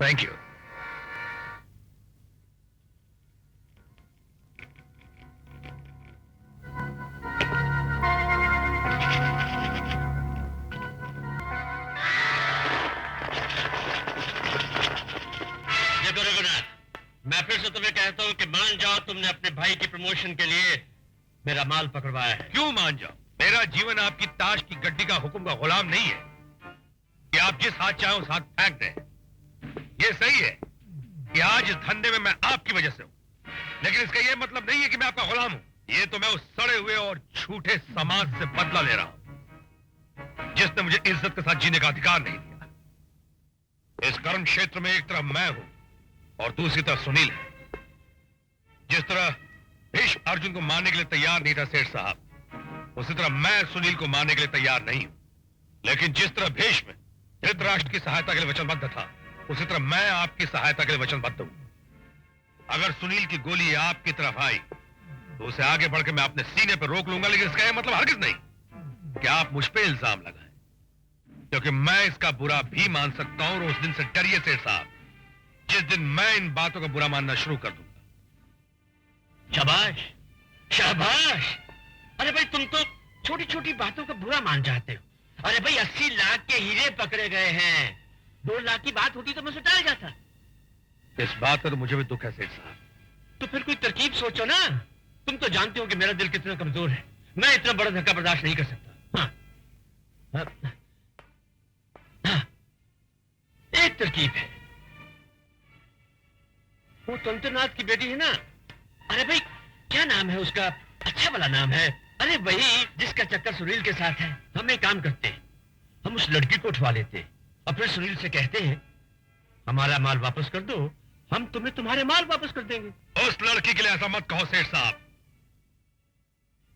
थैंक यू। देखो रघुनाथ, मैं फिर से तुम्हें कहता हूँ कि मान जाओ तुमने अपने भाई की प्रमोशन के लिए मेरा माल पकड़वाया है। क्यों मान जाओ? मेरा जीवन आपकी ताश की गड्डी का हुक्म का गुलाम नहीं है कि आप जिस हाथ चाहे उस हाथ फेंक दें। ये सही है कि आज इस धंधे में मैं आपकी वजह से हूं, लेकिन इसका यह मतलब नहीं है कि मैं आपका गुलाम हूं। ये तो मैं उस सड़े हुए और झूठे समाज से बदला ले रहा हूं जिसने मुझे इज्जत के साथ जीने का अधिकार नहीं दिया। इस कर्म क्षेत्र में एक तरफ मैं हूं और दूसरी तरफ सुनील है। जिस तरह भीष्म अर्जुन को मारने के लिए तैयार नहीं था सेठ साहब, उसी तरह मैं सुनील को मारने के लिए तैयार नहीं हूं। लेकिन जिस तरह भीष्म धृतराष्ट्र की सहायता के लिए वचनबद्ध था, उसी तरह मैं आपकी सहायता के लिए वचनबद्ध हूं। अगर सुनील की गोली आपकी तरफ आई तो उसे आगे बढ़कर मैं अपने सीने पर रोक लूंगा, लेकिन इसका यह मतलब हरगिज नहीं कि आप मुझ पे इल्जाम लगाएं, क्योंकि मैं इसका बुरा भी मान सकता हूं। और उस दिन से डरिए सेठ साहब जिस दिन मैं इन बातों का बुरा मानना शुरू कर दूंगा। शाबाश, शाबाश। अरे भाई तुम तो छोटी छोटी बातों का बुरा मान जाते हो। अरे भाई 80 लाख के हीरे पकड़े गए हैं, 2 लाख की बात होती तो मैं सुटाल जाता। इस बात का तो मुझे भी दुख है सेठ साहब। तो फिर कोई तरकीब सोचो ना। तुम तो जानते हो कि मेरा दिल कितना कमजोर है, मैं इतना बड़ा धक्का बर्दाश्त नहीं कर सकता। हाँ। हाँ। एक तरकीब है, वो तंत्रनाथ की बेटी है ना, अरे भाई क्या नाम है उसका, अच्छा वाला नाम है। अरे वही जिसका चक्कर सुनील के साथ है। हम एक काम करते हैं, हम उस लड़की को उठवा लेते हैं और फिर सुनील से कहते हैं हमारा माल वापस कर दो, हम तुम्हें तुम्हारे माल वापस कर देंगे। उस लड़की के लिए ऐसा मत कहो सेठ साहब।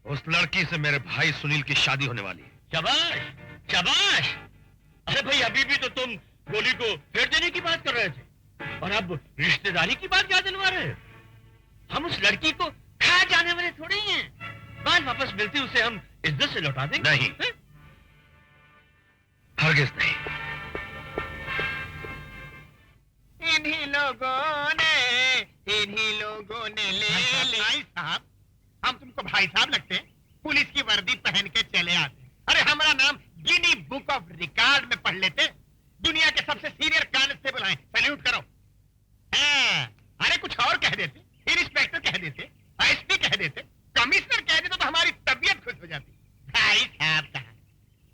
उस लड़की से मेरे भाई सुनील की शादी होने वाली है। शाबाश, शाबाश। अरे भाई अभी भी तो तुम गोली को फेर देने की बात कर रहे थे और अब रिश्तेदारी की बात क्या दिलवा रहे हो? हम उस लड़की को खा जाने वाले थोड़े ही हैं। बाल वापस मिलती उसे हम इज्जत से लौटा देंगे। नहीं, हरगिज नहीं। इन्हीं लोगों ने ले ली। भाई साहब, हम तुमको भाई साहब लगते हैं? पुलिस की वर्दी पहन के चले आते। अरे हमारा नाम गिनी बुक ऑफ रिकॉर्ड में पढ़ लेते। दुनिया के सबसे सीनियर कांस्टेबल हैं, सैल्यूट करो। अरे कुछ और कह देते, इंस्पेक्टर कह देते, एसपी कह देते, कमिश्नर कह देते तो हमारी तबीयत खुश हो जाती। भाई साहब कहा,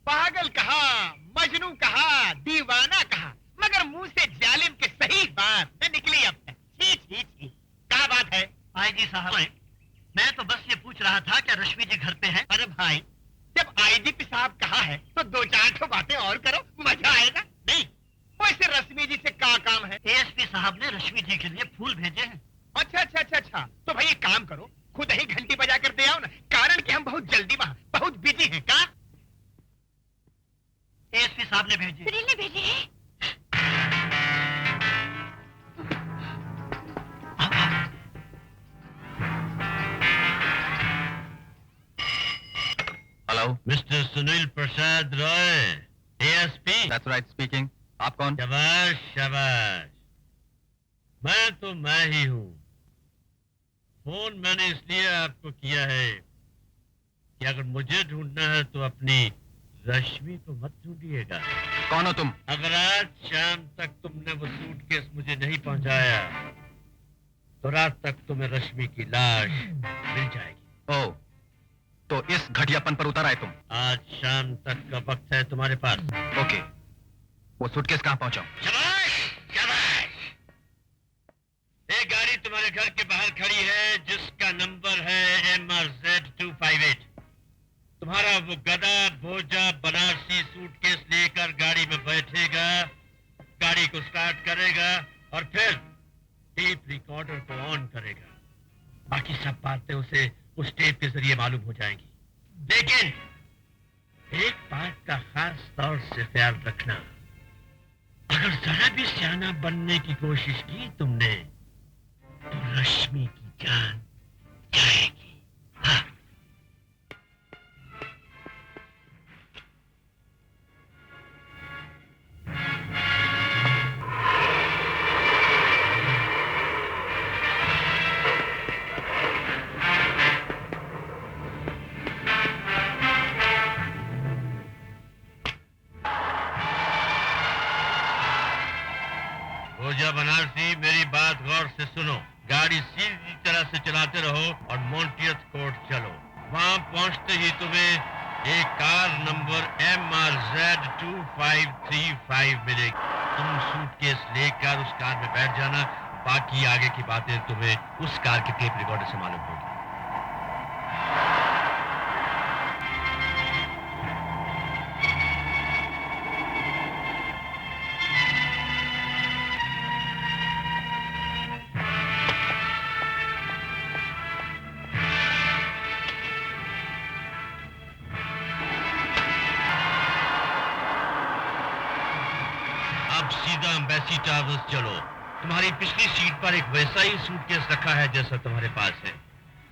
पागल कहा, मजनू कहा, दीवाना कहा, मगर मुंह से जालिम की सही बात न निकली अब तक। छी छी छी, क्या बात है? आईजी साहब, मैं तो बस ये पूछ रहा था क्या रश्मि जी घर पे हैं? अरे भाई, जब आईजीपी साहब कहा है तो 2-4 ठो बातें और करो, मजा आएगा। नहीं, वैसे रश्मि जी से क्या काम है? एएसपी साहब ने रश्मि जी के लिए फूल भेजे हैं। अच्छा अच्छा अच्छा अच्छा, तो भाई एक काम करो, खुद ही घंटी बजा कर दे आओ ना, कारण कि हम बहुत जल्दी वहाँ बहुत बिजी हैं। क्या एएसपी साहब ने भेजे? सुनील ने भेजे हैं। Hello, mister Sunil Prasad Roy, ASP. That's right speaking. आप कौन? शाबाश शाबाश, मैं तो मैं ही हूँ। फोन मैंने इसलिए आपको किया है कि अगर मुझे ढूंढना है तो अपनी रश्मि को मत ढूंढिएगा। कौन हो तुम? अगर आज शाम तक तुमने वो सूटकेस मुझे नहीं पहुंचाया तो रात तक तुम्हें रश्मि की लाश मिल जाएगी। ओह, तो इस घटियापन पर उतर आए तुम? आज शाम तक का वक्त है तुम्हारे पास। ओके, वो सूटकेस कहाँ पहुंचा? शाबाश शाबाश। एक गाड़ी तुम्हारे घर के बाहर खड़ी है जिसका नंबर है MRZ258। तुम्हारा वो गधा भोजा बनारसी सूटकेस लेकर गाड़ी में बैठेगा, गाड़ी को स्टार्ट करेगा और फिर टेप रिकॉर्डर को ऑन करेगा। बाकी सब बातें उसे उस टेप के जरिए मालूम हो जाएंगी। लेकिन एक बात का खास तौर से ख्याल रखना, अगर जरा भी सियाना बनने की कोशिश की तुमने तो रश्मि की जान जाएगी। हाँ। गाड़ी सीधी तरह से चलाते रहो और मॉन्टियस कोर्ट चलो। वहां पहुंचते ही तुम्हें एक कार नंबर MRZ 2535 मिलेगी। तुम सूटकेस लेकर उस कार में बैठ जाना। बाकी आगे की बातें तुम्हें उस कार के टेप रिकॉर्डर से मालूम होगी। अब सीधा एम्बेसी टावर्स चलो। तुम्हारी पिछली सीट पर एक वैसा ही सूटकेस रखा है जैसा तुम्हारे पास है।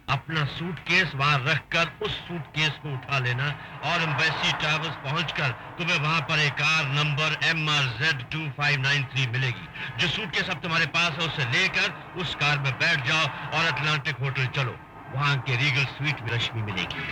अपना सूटकेस वहां रखकर उस सूटकेस को उठा लेना और एम्बेसी टावर्स पहुंचकर तुम्हें वहां पर एक कार नंबर MRZ 2593 मिलेगी। जो सूटकेस अब तुम्हारे पास है उसे लेकर उस कार में बैठ जाओ और अटलांटिक होटल चलो। वहां के रीगल स्वीट में रश्मि मिलेगी।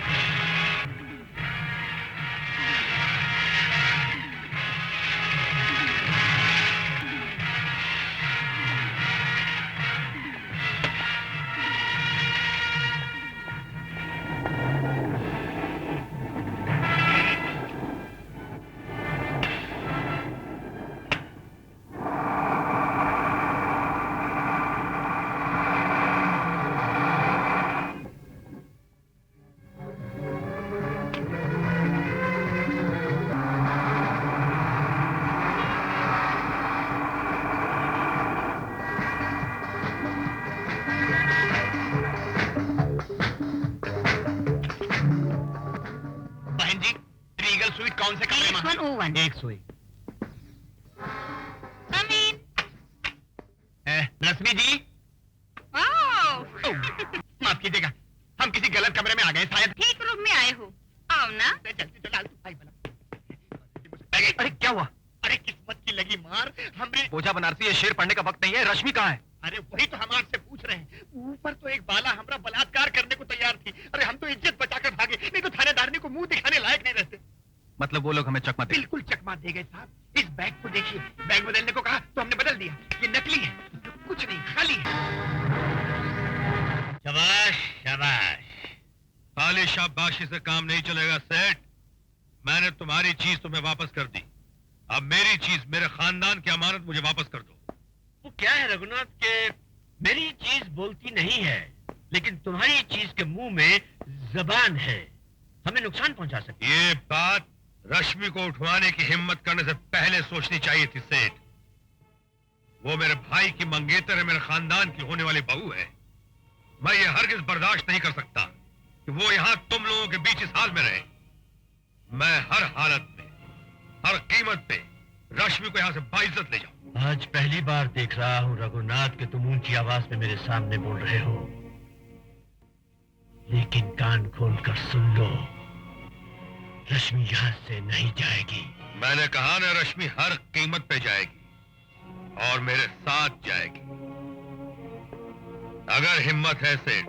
कौन से कमरे में? 101. एक सोई। Come in. रश्मि जी, माफ कीजिएगा, हम किसी गलत कमरे में आ गए शायद। ठीक रूम में आए हो, आओ ना। जल्दी तो डाल, भाई बना। अरे क्या हुआ? अरे किस्मत की लगी मार, हमने। पूजा बनारसी, ये शेर पढ़ने का वक्त नहीं है। रश्मि कहाँ है? अरे वही तो हम आपसे पूछ रहे हैं। ऊपर तो एक बाला हमरा बलात्कार करने को तैयार थी। अरे हम तो इज्जत बचाकर भागे, नहीं तो थानेदारनी को मुंह दिखाने लायक नहीं रहते। मतलब वो लोग हमें चकमा दे? बिल्कुल चकमा दे गए साहब। इस बैग को देखिए, बैग बदलने को कहा तो हमने बदल दिया। ये नकली है, कुछ नहीं, खाली है। शाबाश शाबाश। खाली शाबाशी से काम नहीं चलेगा सेठ। मैंने तुम्हारी चीज तुम्हें वापस कर दी। अब मेरी चीज, मेरे खानदान की अमानत मुझे वापस कर दो। वो क्या है रघुनाथ के मेरी चीज बोलती नहीं है, लेकिन तुम्हारी चीज के मुंह में जबान है, हमें नुकसान पहुंचा सकती है। ये बात रश्मि को उठवाने की हिम्मत करने से पहले सोचनी चाहिए थी सेठ। वो मेरे भाई की मंगेतर है, मेरे खानदान की होने वाली बहू है। मैं ये हरगिज बर्दाश्त नहीं कर सकता कि वो यहाँ तुम लोगों के बीच इस हाल में रहे। मैं हर हालत में, हर कीमत पे रश्मि को यहाँ से बाइज्जत ले जाऊं। आज पहली बार देख रहा हूँ रघुनाथ कि तुम ऊंची आवाज में मेरे सामने बोल रहे हो, लेकिन कान खोलकर सुन लो, रश्मि यहाँ से नहीं जाएगी। मैंने कहा ना, रश्मि हर कीमत पे जाएगी और मेरे साथ जाएगी। अगर हिम्मत है सेठ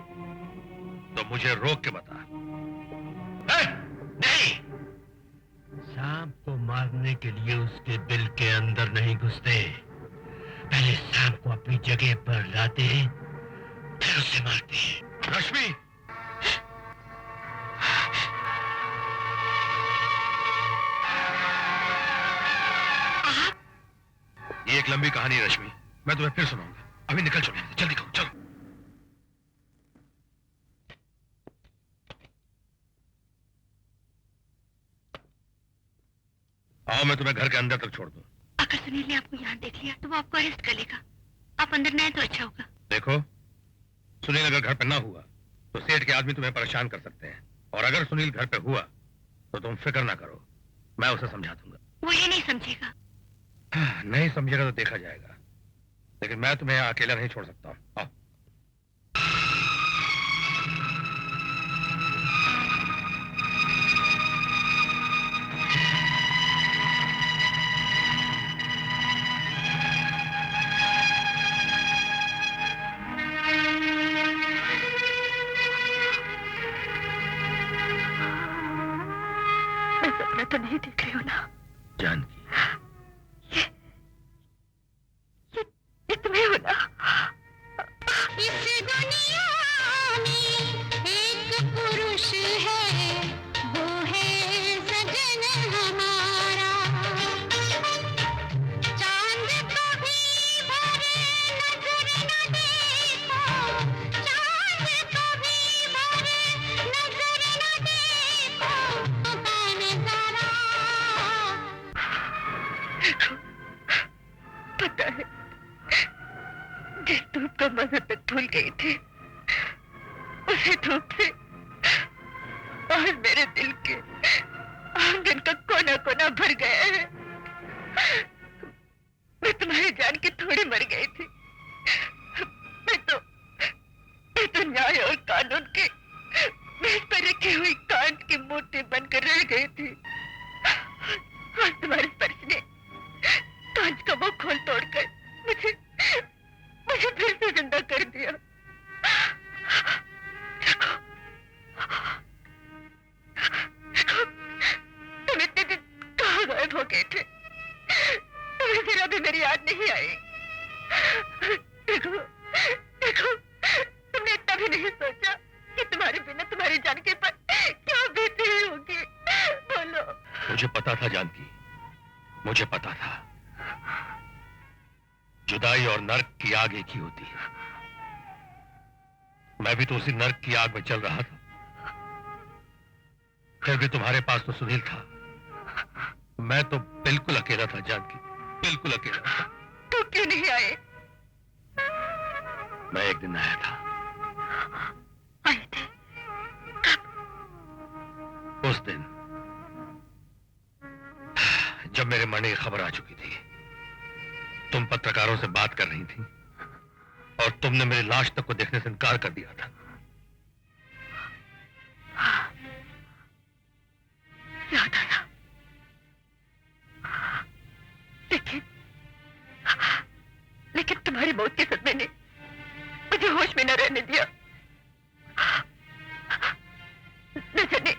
तो मुझे रोक के बता। नहीं, सांप को मारने के लिए उसके बिल के अंदर नहीं घुसते। पहले सांप को अपनी जगह पर लाते हैं, फिर उसे मारते हैं। रश्मि, ये एक लंबी कहानी है रश्मि, मैं तुम्हें फिर सुनाऊंगा। अभी निकल चलो, जल्दी करो, चलो। आओ, मैं तुम्हें घर के अंदर तक छोड़ दूं। अगर सुनील ने आपको यहाँ देख लिया तो वो आपको अरेस्ट कर लेगा। आप अंदर न आए तो अच्छा होगा। देखो, सुनील अगर घर पे ना हुआ तो सेठ के आदमी तुम्हें परेशान कर सकते हैं, और अगर सुनील घर पे हुआ तो तुम फिक्र ना करो, मैं उसे समझा दूंगा। वो ये नहीं समझेगा। नहीं समझेगा तो देखा जाएगा, लेकिन मैं तुम्हें अकेला नहीं छोड़ सकता। आओ। मैं सपना तो नहीं देख रही हूँ ना? जानकी, ये तुम्हें हो ना? इस इस दुनिया में एक पुरुष है, वो है सजन हमारा। चांद कभी भरे नजर न देखो, चांद कभी भरे नजर न देखो, नजारा। पता है, जिस धूप का मजा तक भूल गई थी, उसी धूप से आज मेरे दिल के आंगन का कोना कोना भर गया है। मैं तुम्हारी जान की थोड़ी मर गई थी। मैं तो न्याय और कानून के मेज पर रखी हुई कांच की मूर्ति बनकर रह गई थी। आज तुम्हारे स्पर्श ने कांच का वो खोल तोड़कर मुझे फिर से जिंदा कर दिया। तुम इतने दिन कहाँ गायब हो गए थे? तुम्हें जरा भी मेरी याद नहीं आई। देखो, तुमने इतना भी नहीं सोचा कि तुम्हारे बिना तुम्हारी जान के पर क्या बीती होगी। बोलो। मुझे पता था जानकी, मुझे पता था जुदाई और नर्क की आग एक ही होती है। मैं भी तो उसी नर्क की आग में चल रहा था। फिर भी तुम्हारे पास तो सुनील था। मैं तो बिल्कुल अकेला था जानकी, बिल्कुल अकेला था। तो क्यों नहीं आए? मैं एक दिन आया था। आए थे? उस दिन जब मेरे मरने की खबर आ चुकी थी। तुम पत्रकारों से बात कर रही थी और तुमने मेरी लाश तक को देखने से इनकार कर दिया था। याद आया, लेकिन तुम्हारी मौत के सदमे ने मुझे होश में न रहने दिया। न जाने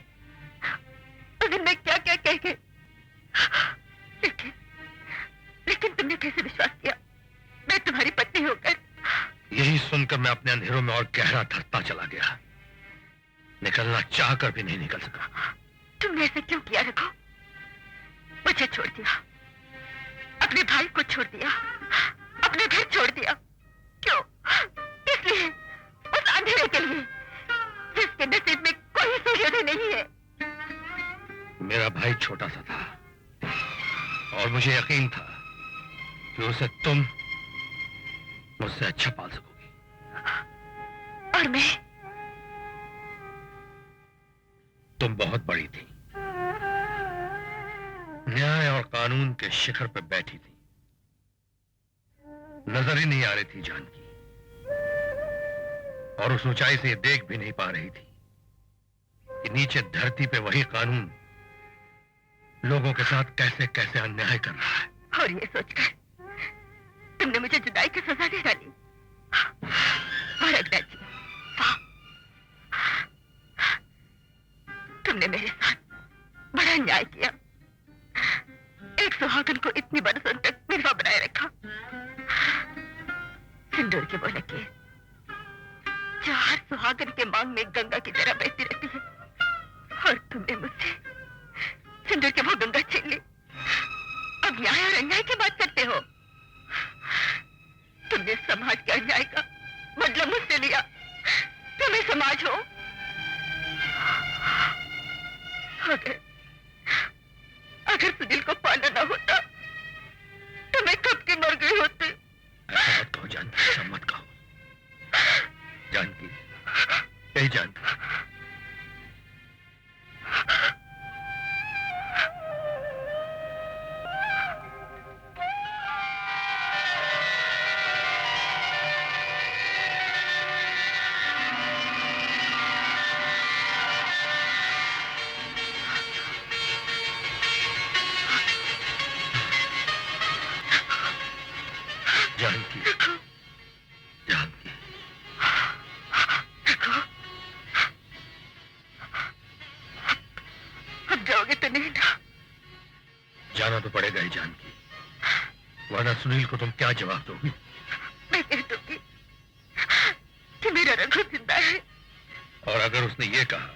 उस दिन मैं क्या क्या कह गई, लेकिन तुमने कैसे विश्वास किया मैं तुम्हारी पत्नी होकर? यही सुनकर मैं अपने अंधेरों में और गहरा धंसता चला गया। निकलना चाहकर भी नहीं निकल सका। तुमने ऐसे क्यों किया रघु? मुझे छोड़ दिया, अपने भाई को छोड़ दिया, अपने घर छोड़ दिया। क्यों? इसलिए, उस अंधेरे के लिए जिसके नसीब में कोई सूर्योदय नहीं है। मेरा भाई छोटा सा था और मुझे यकीन था कि उसे तुम मुझसे अच्छा पाल सकोगी। और मैं? तुम बहुत बड़ी थी, न्याय और कानून के शिखर पर बैठी थी। नजर ही नहीं आ रही थी जानकी, और उस ऊंचाई से ये देख भी नहीं पा रही थी कि नीचे धरती पे वही कानून लोगों के साथ कैसे कैसे अन्याय कर रहा है। और ये सोचकर तुमने मुझे जुदाई की सजा दे डाली। और अग्रज जी, वाह, तुमने मेरे साथ बड़ा अन्याय किया। एक सुहागन को इतनी बरसों तक विधवा बनाए रखा। सिंदूर के बोले के जो हर सुहागन के मांग में गंगा की तरह बहती रहती है, और तुमने मुझसे सिंदूर के वो गंगा छीन ली। अब न्याय और अन्याय की बात करते हो? तुमने समाज के अन्याय का बदला मुझसे लिया। तुम्हें समाज हो? अगर सुनील को पाना ना होता तो मैं कब की मर गई होती। ऐसा मत कहो जानकी, ऐसा मत कहो जानकी, यही जानकी। जानकी, जानकी, अब जाओगे तो नहीं ना? जाना तो पड़ेगा ही जानकी, वरना सुनील को तुम क्या जवाब दोगी? मैं कह दूंगी मेरा रघु जिंदा है। और अगर उसने ये कहा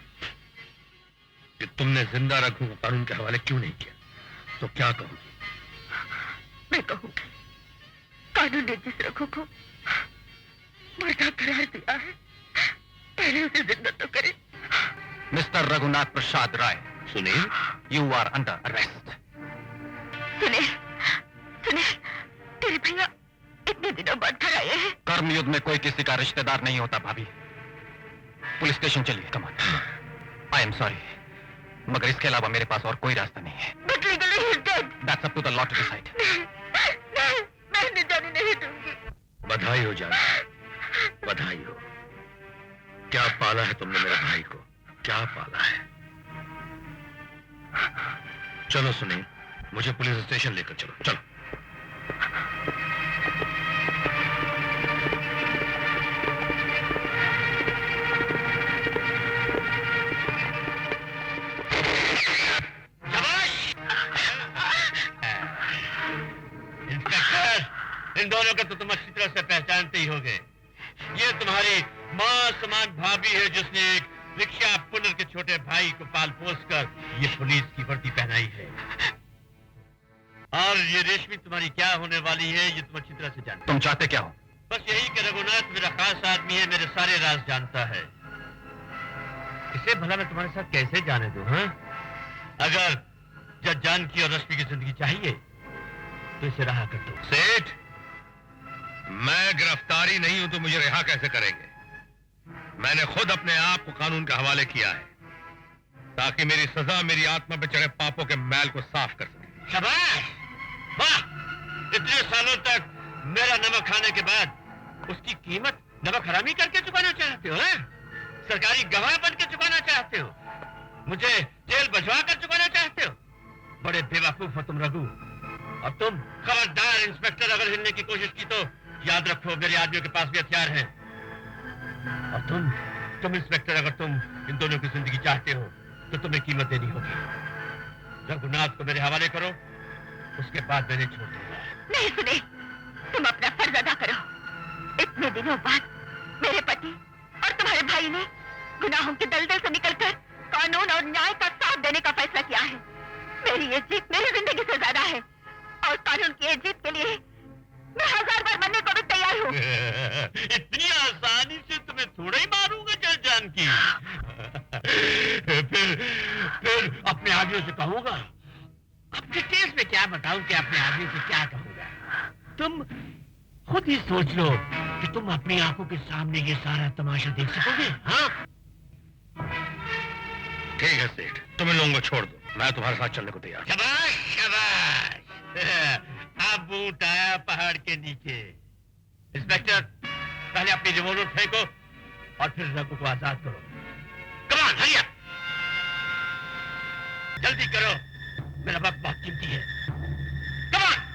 कि तुमने जिंदा रघु को कानून के हवाले क्यों नहीं किया, तो क्या कहोगी? मैं कहूंगी, कानून ने जिस रघु को मुर्दा करार दिया है, पहले उसे जिंदा तो करे। Mister Raghunath Prasad Rai, Sunil, you are under arrest. Sunil, Sunil, तेरे भैया इतने दिनों बाद घर आए हैं। कर्म युद्ध में कोई किसी का रिश्तेदार नहीं होता भाभी। पुलिस स्टेशन चलिए, come on. I am sorry, मगर इसके अलावा मेरे पास और कोई रास्ता नहीं है। But legally he is dead. That's up to the law to decide. नहीं, मैं इन्हें जाने नहीं दूंगी। बधाई हो जान, बधाई हो। क्या पाला है तुमने मेरे भाई को, क्या पाला है। चलो सुनील, मुझे पुलिस स्टेशन लेकर चलो, चलो। इन दोनों को तो तुम अच्छी तरह से पहचानते ही होगे। ये तुम्हारी माँ समान भाभी है जिसने एक रिक्शा पुनर के छोटे भाई को पाल पोस कर ये पुलिस की वर्दी पहनाई है। और ये रेशमी तुम्हारी क्या होने वाली है ये तुम अच्छी तरह से जानते। तुम चाहते क्या हो? बस यही कि रघुनाथ मेरा खास आदमी है, मेरे सारे राज जानता है। इसे भला मैं तुम्हारे साथ कैसे जाने दूं? हाँ, अगर जज जानकी और रश्मि की जिंदगी चाहिए तो इसे रहा कर दो। सेठ, मैं गिरफ्तारी नहीं हूं तो मुझे रिहा कैसे करेंगे? मैंने खुद अपने आप को कानून के हवाले किया है ताकि मेरी सजा मेरी आत्मा पे चढ़े पापों के मैल को साफ कर सके। शाबाश, वाह! इतने सालों तक मेरा नमक खाने के बाद उसकी कीमत नमक हरामी करके चुकाना चाहते हो? सरकारी गवाह बन के चुकाना चाहते हो? मुझे जेल भिजवा कर चुकाना चाहते हो? बड़े बेवकूफ हो तुम रघु। और तुम खबरदार, इंस्पेक्टर अगर हिलने की कोशिश की तो याद रखो मेरे आदमियों के पास भी हथियार हैं। और तुम इंस्पेक्टर, अगर तुम इन दोनों की जिंदगी चाहते हो तो तुम्हें कीमत देनी होगी। रघुनाथ को मेरे हवाले करो, उसके बाद मैंने छोड़ दूंगा। नहीं सुने, तुम अपना फर्ज अदा करो। इतने दिनों बाद मेरे पति और तुम्हारे भाई ने गुनाहों के दलदल से निकलकर कानून और न्याय का साथ देने का फैसला किया है। मेरी ये जीत मेरी जिंदगी से ज्यादा है और कानून की ये जीत के लिए मैं 1000 बार मरने को भी तैयार हूँ। इतनी आसानी से तुम्हें थोड़ा ही मारूंगा जज जानकी। फिर अपने आदमियों से कहूंगा, अपने केस में क्या बताऊं कि अपने आदमियों से क्या कहूंगा। तुम खुद ही सोच लो कि तुम अपनी आंखों के सामने ये सारा तमाशा देख सकोगे। हाँ, ठीक है सेठ, तुम इन लोगों को छोड़ दो, मैं तुम्हारे साथ चलने को तैयार। शाबाश शाबाश। अब ऊंट आया पहाड़ के नीचे। इंस्पेक्टर, पहले अपनी रिवॉल्वर फेंको और फिर रघु को आजाद करो। कम ऑन, हरी अप, जल्दी करो, मेरा वक्त बहुत कीमती है। Come on.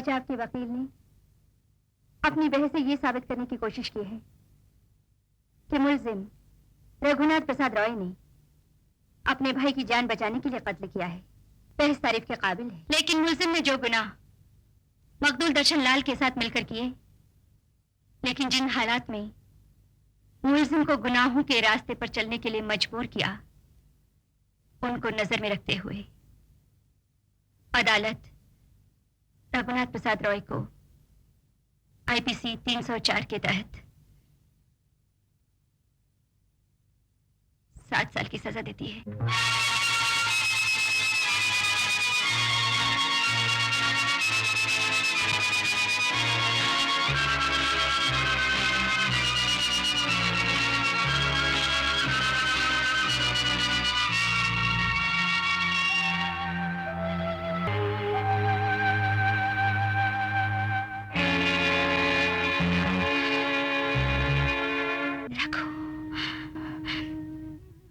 आज आपके वकील ने अपनी बहस से ये साबित करने की कोशिश की है कि मुलजिम रघुनाथ प्रसाद रॉय ने अपने भाई की जान बचाने के लिए कत्ल किया है। बहस तारीफ के काबिल है, लेकिन मुलजिम ने जो गुनाह मकदूल दर्शन लाल के साथ मिलकर किए, लेकिन जिन हालात में मुलजिम को गुनाहों के रास्ते पर चलने के लिए मजबूर किया, उनको नजर में रखते हुए अदालत रघुनाथ प्रसाद रॉय को आईपीसी 304 के तहत 7 साल की सजा देती है।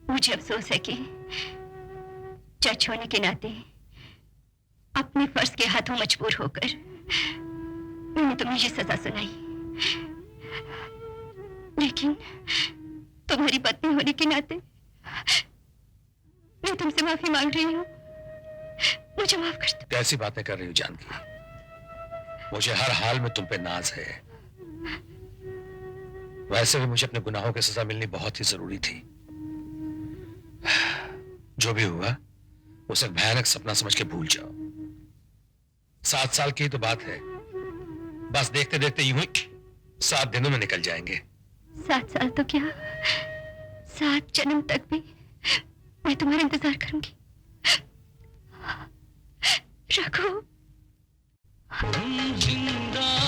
मुझे अफसोस है कि जज होने के नाते अपने फर्ज के हाथों मजबूर होकर मैंने तुम्हें ये सजा सुनाई, लेकिन तुम्हारी पत्नी होने के नाते मैं तुमसे माफी मांग रही हूँ। मुझे माफ कर दो। कैसी बातें कर रही हो जानकी? मुझे हर हाल में तुम पे नाज है। वैसे भी मुझे अपने गुनाहों की सजा मिलनी बहुत ही जरूरी थी। जो भी हुआ उसे एक भयानक सपना समझ के भूल जाओ। 7 साल की तो बात है, बस देखते देखते यूं ही 7 दिनों में निकल जाएंगे। 7 साल तो क्या, 7 जन्म तक भी मैं तुम्हारा इंतजार करूंगी। रघु। जिंदा